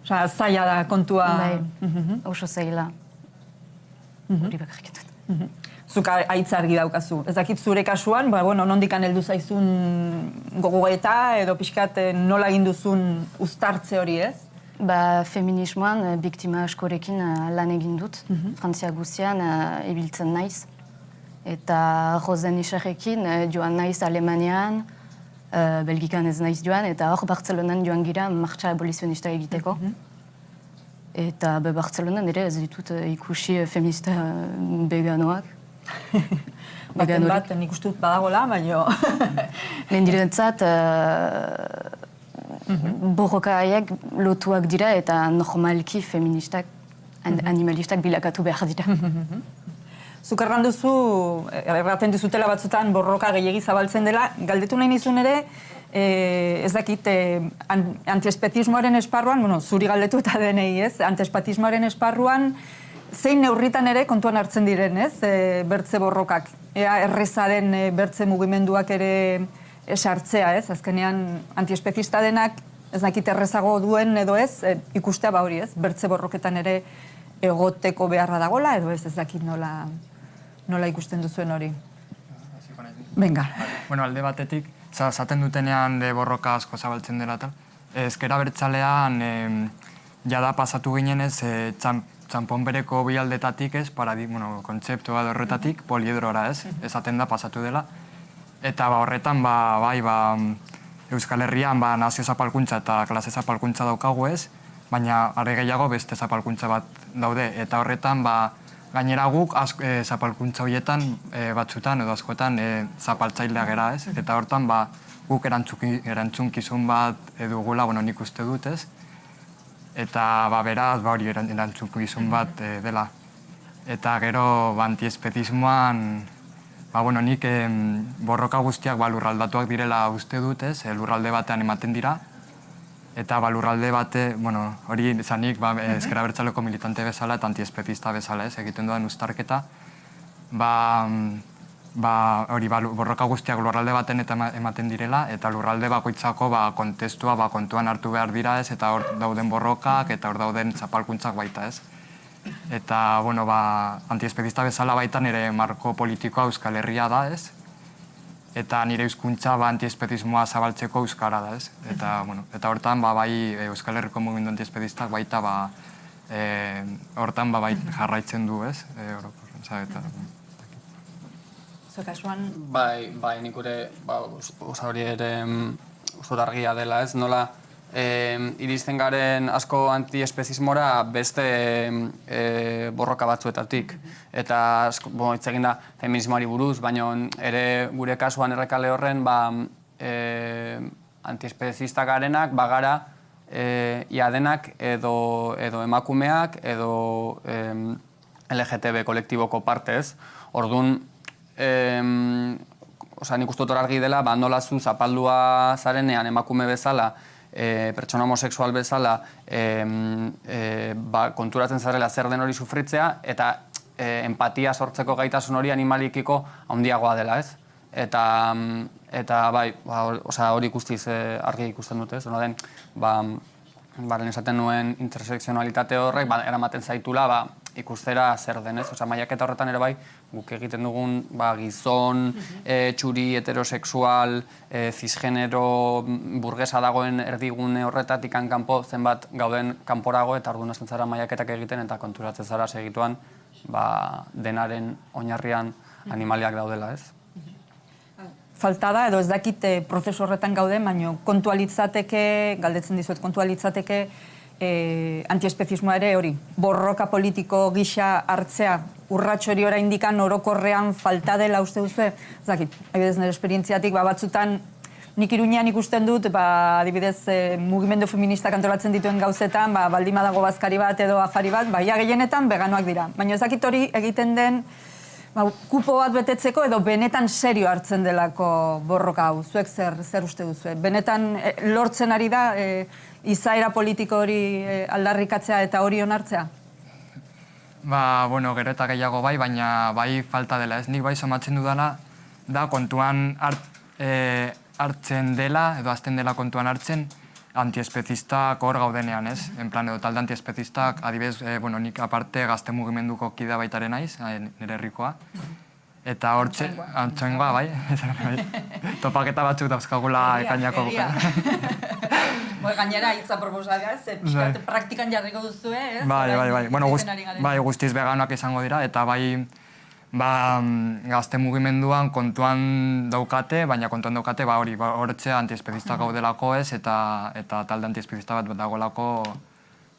Osa, zaila da kontua. Bai, oso zaila. Hori bakarrik dut. Zuk aitza argi daukazu. Ez dakit zure kasuan, nondikan heldu zaizun gogoeta edo pixkat nola egin duzun uztartze hori ez? Feminismoan biktima askorekin lan egin dut. Frantzia guztian ibiltzen naiz. Eta Rosen Isarrekin joan naiz Alemanian, Belgikan ez naiz joan, eta hor Bartzelonan joan gira martxa abolizionista egiteko. Eta Bartzelonan ere ez ditut ikusi feminista veganoak. Baten bat, nik uste dut badagola, baina... Lehen direntzat, borroka haiek lotuak dira eta normalki feministak, animalistak bilakatu behar dira. Zuk erran duzu, erraten duzutela batzutan borroka gehiegi zabaltzen dela, galdetu nahi nizun ere, ez dakit, antiespetismoaren esparruan, zuri galdetu eta denei ez, antiespetismoaren esparruan, zein neurritan ere kontuan hartzen diren, ez, bertze borrokak. Ea erreza den bertze mugimenduak ere sartzea, ez, azkenean antiespezista denak, ez dakit errezago duen edo ez, ikustea hori ez, bertze borroketan ere egoteko beharra dagola, edo ez dakit nola ikusten duzuen hori. Venga. Bueno, alde batetik, zaten dutenean de borroka asko zabaltzen dela tal. Ezker Abertzalean jada pasatu ginen ez, txanpon bereko bi aldetatik ez, kontzeptua horretatik, poliedrora ez, esaten da pasatu dela. Eta horretan, Euskal Herrian nazio zapalkuntza eta klase zapalkuntza daukagu ez, baina are gehiago beste zapalkuntza bat daude. Eta horretan, gainera guk zapalkuntza horietan batzutan edo askotan zapaltzailea gera ez. Eta horretan, guk erantzunkizun bat edugula, nik uste dut ez. Eta beraz, hori erantzunkizun bat dela. Eta gero, antiespetismoan, nik borroka guztiak lurraldatuak direla uste dut ez, lurralde batean ematen dira. Eta lurralde bate, hori izanik Ezker Abertzaleko militante bezala eta antiespezista bezala ez, egiten dudan uztarketa. Hori borroka guztiak lurralde baten ematen direla, eta lurralde bakoitzako kontestua kontuan hartu behar dira ez, eta hor dauden borrokak eta hor dauden zapalkuntzak baita ez. Eta, antiespezista bezala baita nire marko politikoa Euskal Herria da ez, eta nire hizkuntza antiespezismoa zabaltzeko euskara da ez. Eta hortan, bai Euskal Herriko mugimendu antiespezistak baita hortan jarraitzen du ez. Kasuan? Bai, nik ure, hori ere uste argia dela ez, nola iristen garen asko antiespezismora beste borroka batzuetatik. Eta hitz egin da feminismoari buruz, baina ere gure kasuan errekale horren antiespezista garenak bagara ia denak edo emakumeak edo LGTB kolektiboko partez. Orduan, nik uste dut argi dela, nola zu zapaldua zarenean emakume bezala, pertsona homosexual bezala konturatzen zarela zer den hori sufritzea eta empatia sortzeko gaitasun hori animalikiko handiagoa dela ez. Eta bai, hori guztiz argi ikusten dute ez. Hona den, lehen esaten nuen intersekzionalitate horrek eramaten zaitula ikustera zer den ez. Maiaketa horretan ere bai, guk egiten dugun gizon, txuri, heterosexual, cisgenero, burgesa dagoen erdigune horretatik kanpo zenbat gauden kanporago eta orduan hasten zara maiaketak egiten eta konturatzen zara segituan denaren oinarrian animaliak daudela ez. Falta da, edo ez dakit prozesu horretan gauden, baina kontualitzateke, galdetzen dizuet kontualitzateke, antiespezismoa ere hori, borroka politiko gisa hartzea, urratxo hori oraindikan orokorrean falta dela uste duzu, ez dakit, nire esperientziatik batzutan nik Iruñean ikusten dut, adibidez, mugimendu feministak antolatzen dituen gauzetan, baldin badago bazkari bat edo afari bat, ia gehienetan veganoak dira. Baina ez dakit hori egiten den kupo bat betetzeko edo benetan serio hartzen delako borroka hau. Zuek zer uste duzu? Benetan lortzen ari da izaera politiko hori aldarrikatzea eta hori onartzea? Bueno, gero eta gehiago bai, baina bai falta dela. Ez nik bai somatzen dudala, da kontuan hartzen dela, edo azten dela kontuan hartzen, antiespezistak hor gaudenean, ez? En plan, edo talde antiespezistak, adibidez, nik aparte gazte mugimenduko kidea baitaren naiz, nire herrikoa. Eta hor antxoengoa, bai? Topaketa batzuk dauzkagula ekainako buken. Gainera, hitza proposatzea, ez? Praktikan jarriko duzu, ez? Bai, guztiz veganoak izango dira, eta bai gazte mugimenduan kontuan daukate, baina kontuan daukate hori hortxe antiespezista gaudelako ez, eta talde antiespezista bat dagoelako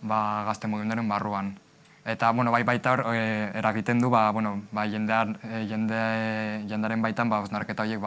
gazte mugimenduaren barruan. Eta baita hor eragiten du jendearen baitan osnarketa horiek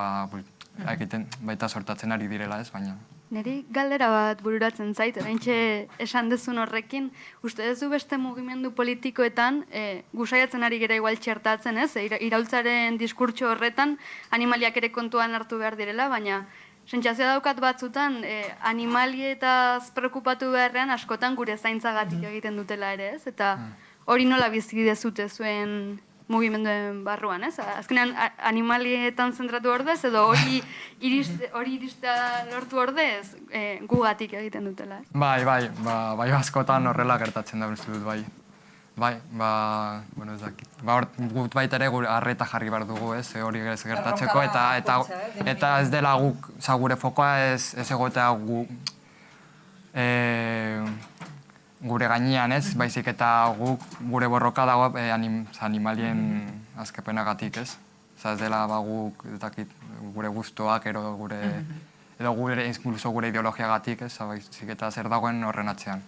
baita sortatzen ari direla ez, baina. Neri galdera bat bururatzen zait, oraintxe esan dezun horrekin, uste duzu beste mugimendu politikoetan gusaiatzen ari gera igual txertatzen, ez? Iraultzaren diskurtso horretan animaliak ere kontuan hartu behar direla, baina sentsazioa daukat batzutan animalietaz preokupatu beharrean askotan gure zaintzagatik egiten dutela ere, ez? Eta hori nola bizi dezute zuen mugimenduen barruan, ez? Azkenean animalietan zentratu ordez, edo hori iristea lortu ordez gugatik egiten dutela, ez? Bai, askotan horrela gertatzen da uste dut, bai. Ez dakit. Gut baita ere arreta jarri behar dugu, ez? Hori gertatzeko, eta ez dela gure fokoa ez egotea gure gainean, ez? Baizik eta gure borroka dago animalien azkepenagatik, ez? Ez dela gure guztoak edo gure ideologiagatik, ez? Baizik eta zer dagoen horren atzean.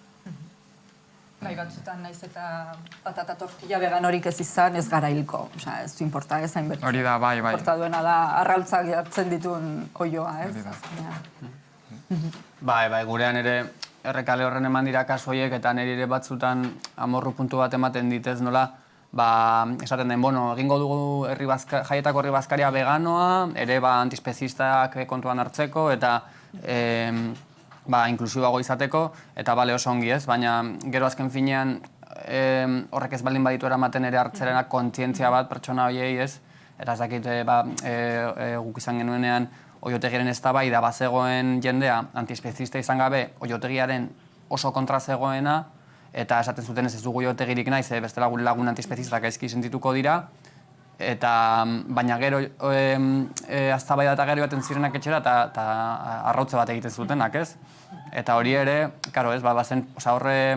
Bai, batzutan naiz eta patata tortilla veganorik ez izan, ez gara hilko. Ez du importa, ez hain bertzen. Hori da, bai. Importa duena da, arrautzak jartzen dituen oioa, ez? Bai, gurean ere errekale horren eman dira kasu horiek eta nire ere batzutan amorru puntu bat ematen ditez nola, esaten den, egingo dugu jaietako herri bazkaria veganoa, ere antiespezistak kontuan hartzeko eta inklusiboago izateko, eta oso ongi ez, baina gero azken finean horrek ez baldin baditu eramaten ere hartzerenak kontzientzia bat pertsona horiei ez, eta ez dakit guk izan genuenean oiotegiaren eztabaida bazegoen jendea antiespezista izan gabe oiotegiaren oso kontra zegoena, eta esaten zuten ez dugu oiotegirik naiz, bestela gure lagun antiespezistak gaizki sentituko dira, baina gero eztabaida eta gero baten zirenak etxera eta arrautze bat egiten zutenak, ez? Eta hori ere, karo ez, horre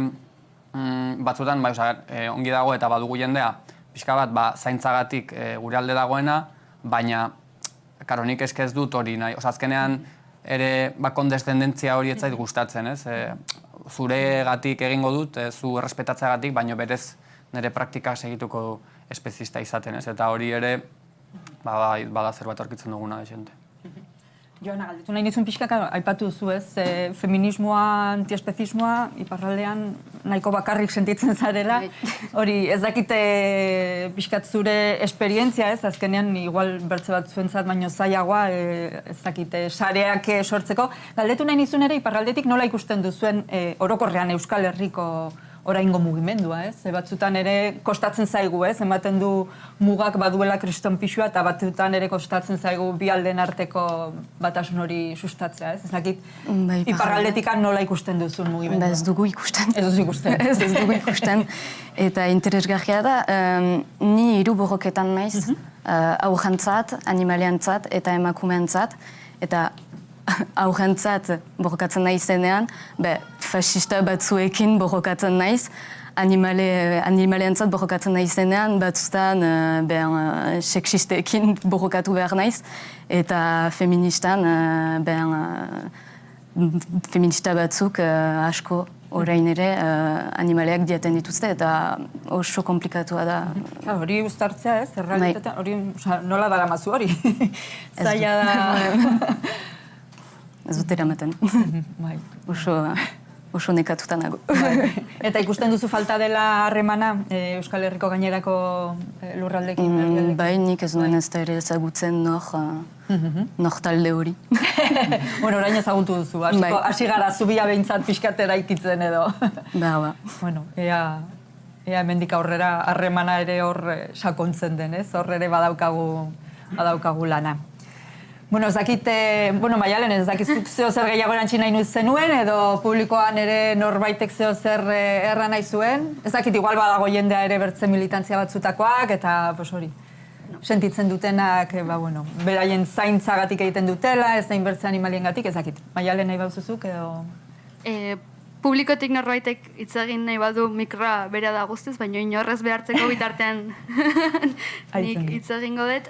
batzutan ongi dago eta badugu jendea, pixka bat zaintzagatik gure alde dagoena, baina karo nik ez dut hori nahi, azkenean ere kondescendentzia hori ez zait gustatzen, ez? Zuregatik egingo dut, zu errespetatzeagatik, baina berez nire praktikak segituko du espezista izaten, ez? Eta hori ere, bada zer bat aurkitzen duguna da jente. Joana, galdetu nahi nizun pixkak aipatu duzu ez, feminismoa, antiespezismoa, iparraldean nahiko bakarrik sentitzen zarela. Hori, ez dakite pixkat zure esperientzia ez, azkenean igual bertze bat zuentzat baino zailagoa, ez dakite sareak sortzeko. Galdetu nahi nizun ere, iparraldetik nola ikusten duzuen orokorrean Euskal Herriko oraingo mugimendua, ez? Batzutan ere kostatzen zaigu, ez? Ematen du mugak baduela kriston pixua eta batzutan ere kostatzen zaigu bi aldeen arteko batasun hori sustatzea, ez? Ez dakit, iparraldetik nola ikusten duzun mugimendua? Ez dugu ikusten. Ez dugu ikusten. Ez dugu ikusten. Eta interesgarria da, ni hiru borroketan naiz, aurrentzat, animaliantzat eta emakumeentzat, eta aurrentzat borrokatzen naizenean, fascista batzuekin borrokatzen naiz, animaliantzat borrokatzen naizenean, batzutan sexistekin borrokatu behar naiz, eta feministan, feminista batzuk asko orain ere animaleak diaten dituzte, eta oso komplikatua da. Hori uztartzea ez, errealitatean, hori nola daramazu hori? Zaila da... ez dut eramaten. Oso nekatuta nago. Eta ikusten duzu falta dela harremana Euskal Herriko gainerako lurraldekin? Bai, nik ez nuen ez da ere ezagutzen nor talde hori. Bueno, orain ezagutu duzu, hasi gara zubia behintzat pixkatera ikitzen edo. Ba. Bueno, ea hemendik aurrera harremana ere hor sakontzen denez, hor ere badaukagu lana. Bueno, Maialen, ez dakizuk zeo zer gehiago erantzi nahi zenuen, edo publikoan ere norbaitek zeo zer erra nahi zuen. Ez dakit igual badago jendea ere bertze militantzia batzutakoak, eta hori, sentitzen dutenak, beraien zaintzagatik egiten dutela, ez da inbertze animaliengatik, ez dakit. Maialen nahi bauzuzuk, edo... Publikotik norbaitek hitz egin nahi badu mikroa berea da guztiz, baina inorrez behartzeko bitartean nik hitz egingo dut.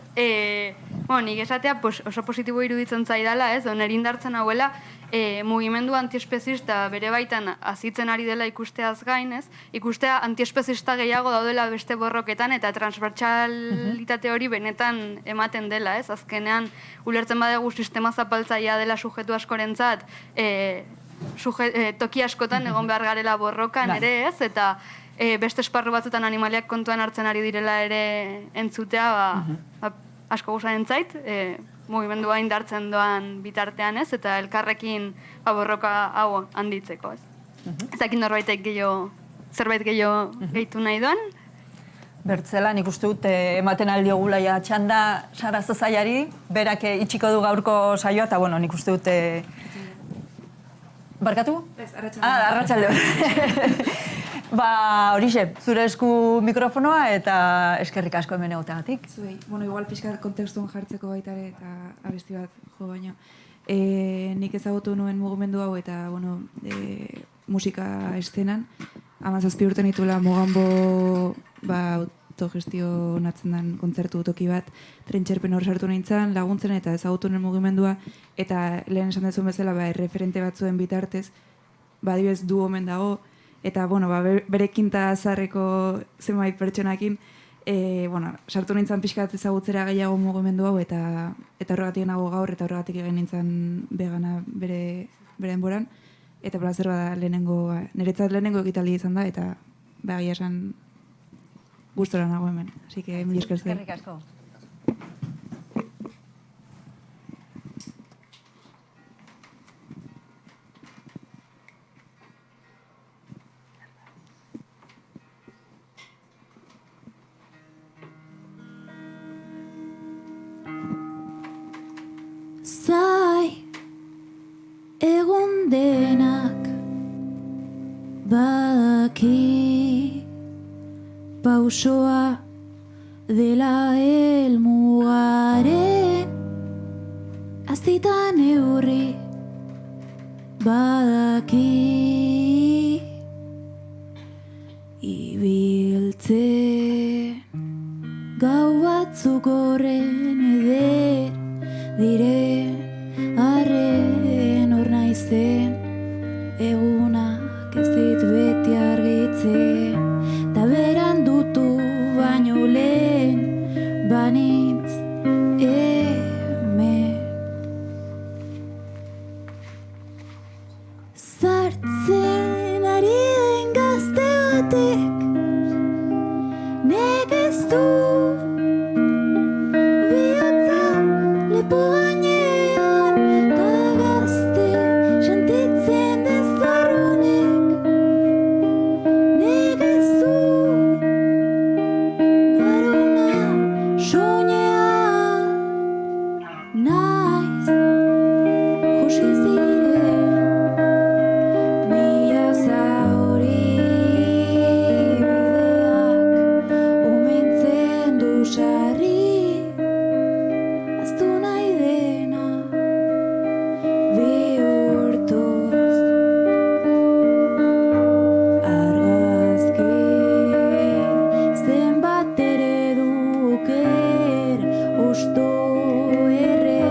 Nik esatea oso positibo iruditzen zaidala, nire indartzen hauela, mugimendu antiespezista bere baitan azitzen ari dela ikusteaz gain, ikustea antiespezista gehiago daudela beste borroketan eta transbertsalitate hori benetan ematen dela, azkenean ulertzen badegu sistema zapaltzailea dela sujetu askorentzat, toki askotan egon behar garela borrokan ere, eta beste esparru batzutan animaliak kontuan hartzen ari direla ere entzutea, asko gustatzen zait, mugimendua indartzen doan bitartean, eta elkarrekin borroka hau handitzeko. Ezakin norbaitek zerbait gehiago gehitu nahi doan. Bertzela, nik uste dut ematen aldiogula txanda Sara Zazaiari, berak itxiko du gaurko saioa, eta nik uste dut... Barkatu? Ez, arratsalde. Arratsalde. Horixe, zure esku mikrofonoa eta eskerrik asko hemen egoteagatik. Zuei, igual pixkat kontekstuan jartzeko baita ere eta abesti bat jo baino. Nik ezagutu nuen mugimendu hau eta, musika estenan. 17 urte nituela Mogambo autogestio natzen den kontzertu toki bat, Trentxerpen hor sartu nintzen, laguntzen eta ezagutu nuen mugimendua, eta lehen esan dezun bezala erreferente batzuen bitartez, adibidez du omen dago, eta berekin eta zarreko zenbait pertsonakin, sartu nintzen pixkat ezagutzera gehiago mugimendu hau, eta horregatik nago gaur, eta horregatik egin nintzen vegana bere denboran, eta plazer bada niretzat lehenengo ekitaldi izan da, eta egia esan gustora nago hemen. Así que mil esker zuen. Eskerrik asko. Zai egon denak badaki pausoa dela helmugaren azitan eurri badaki ibiltzen gau batzuk horren eder diren arren hor naizen egunak ez dit beti argitzen ta beran dutu baino lehen banitz hemen zartzen ari den gazte batek nekez du bihotza lepo gainean ta gazte sentitzen dezarronek nekez du garuna soinean naiz josi ziren mila zauri bideak omentzen du sarri aztu nahi dena bihurtuz argazki zenbat ere duker usto erre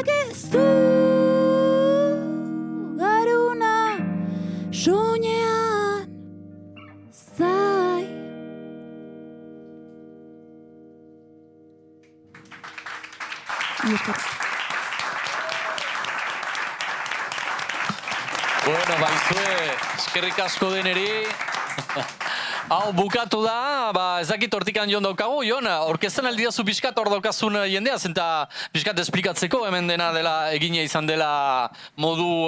ez du garuna soinean zai. Bueno, baizue, eskerrik asko deneri. Hau, bukatu da, ez dakit hortikan joan daukagu, Jon, orkesten aldiazu pixkat hor daukazun jendea, zenta pixkat esplikatzeko hemen dena dela, egine izan dela modu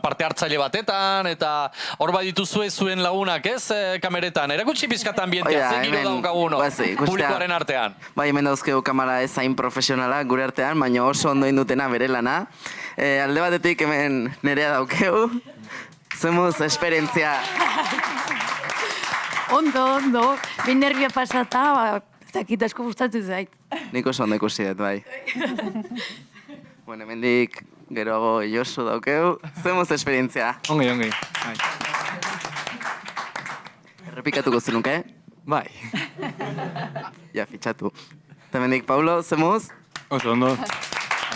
parte hartzaile batetan, eta hor bai dituzue zuen lagunak, ez, kameretan, erakutsi pixkat ambientea, ze giro daukaguno, publikoaren artean. Bai, hemen dauzkegu kamara ez hain profesionala gure artean, baina oso ondo indutena bere lana. Alde batetik hemen nerea daukegu, zemuz esperientzia. Ondo, bin nervia pasata, ez dakit asko gustatu zait. Nik oso ondo ikusi dut, bai. Bueno, hemendik geroago Josu daukeu, zemuz esperientzia. Ongi. Errepikatuko zenuke? Bai. Ja, fitxatu. Eta hemendik Paulo, zemuz? Oso ondo.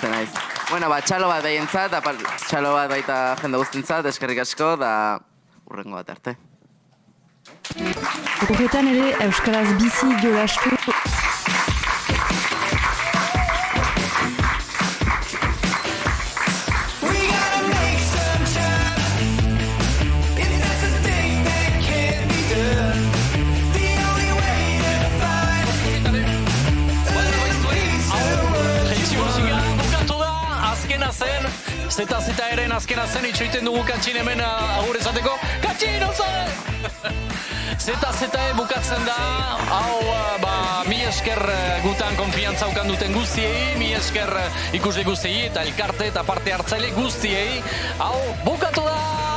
Zenaiz. Bueno, txalo bat behientzat, txalo bat baita jende guztintzat, eskerrik asko, da urrengo bat arte. Horretan ere euskaraz bizi jolastu. Zeta eren azkena zen, itxoiten dugu Katxin hemen agur esateko. Katxin, onzare! Zeta bukatzen da, hau, mi esker gutan konfiantza ukan duten guztiei, mi esker ikusle guztiei eta elkarte eta parte hartzaile guztiei. Hau, bukatu da!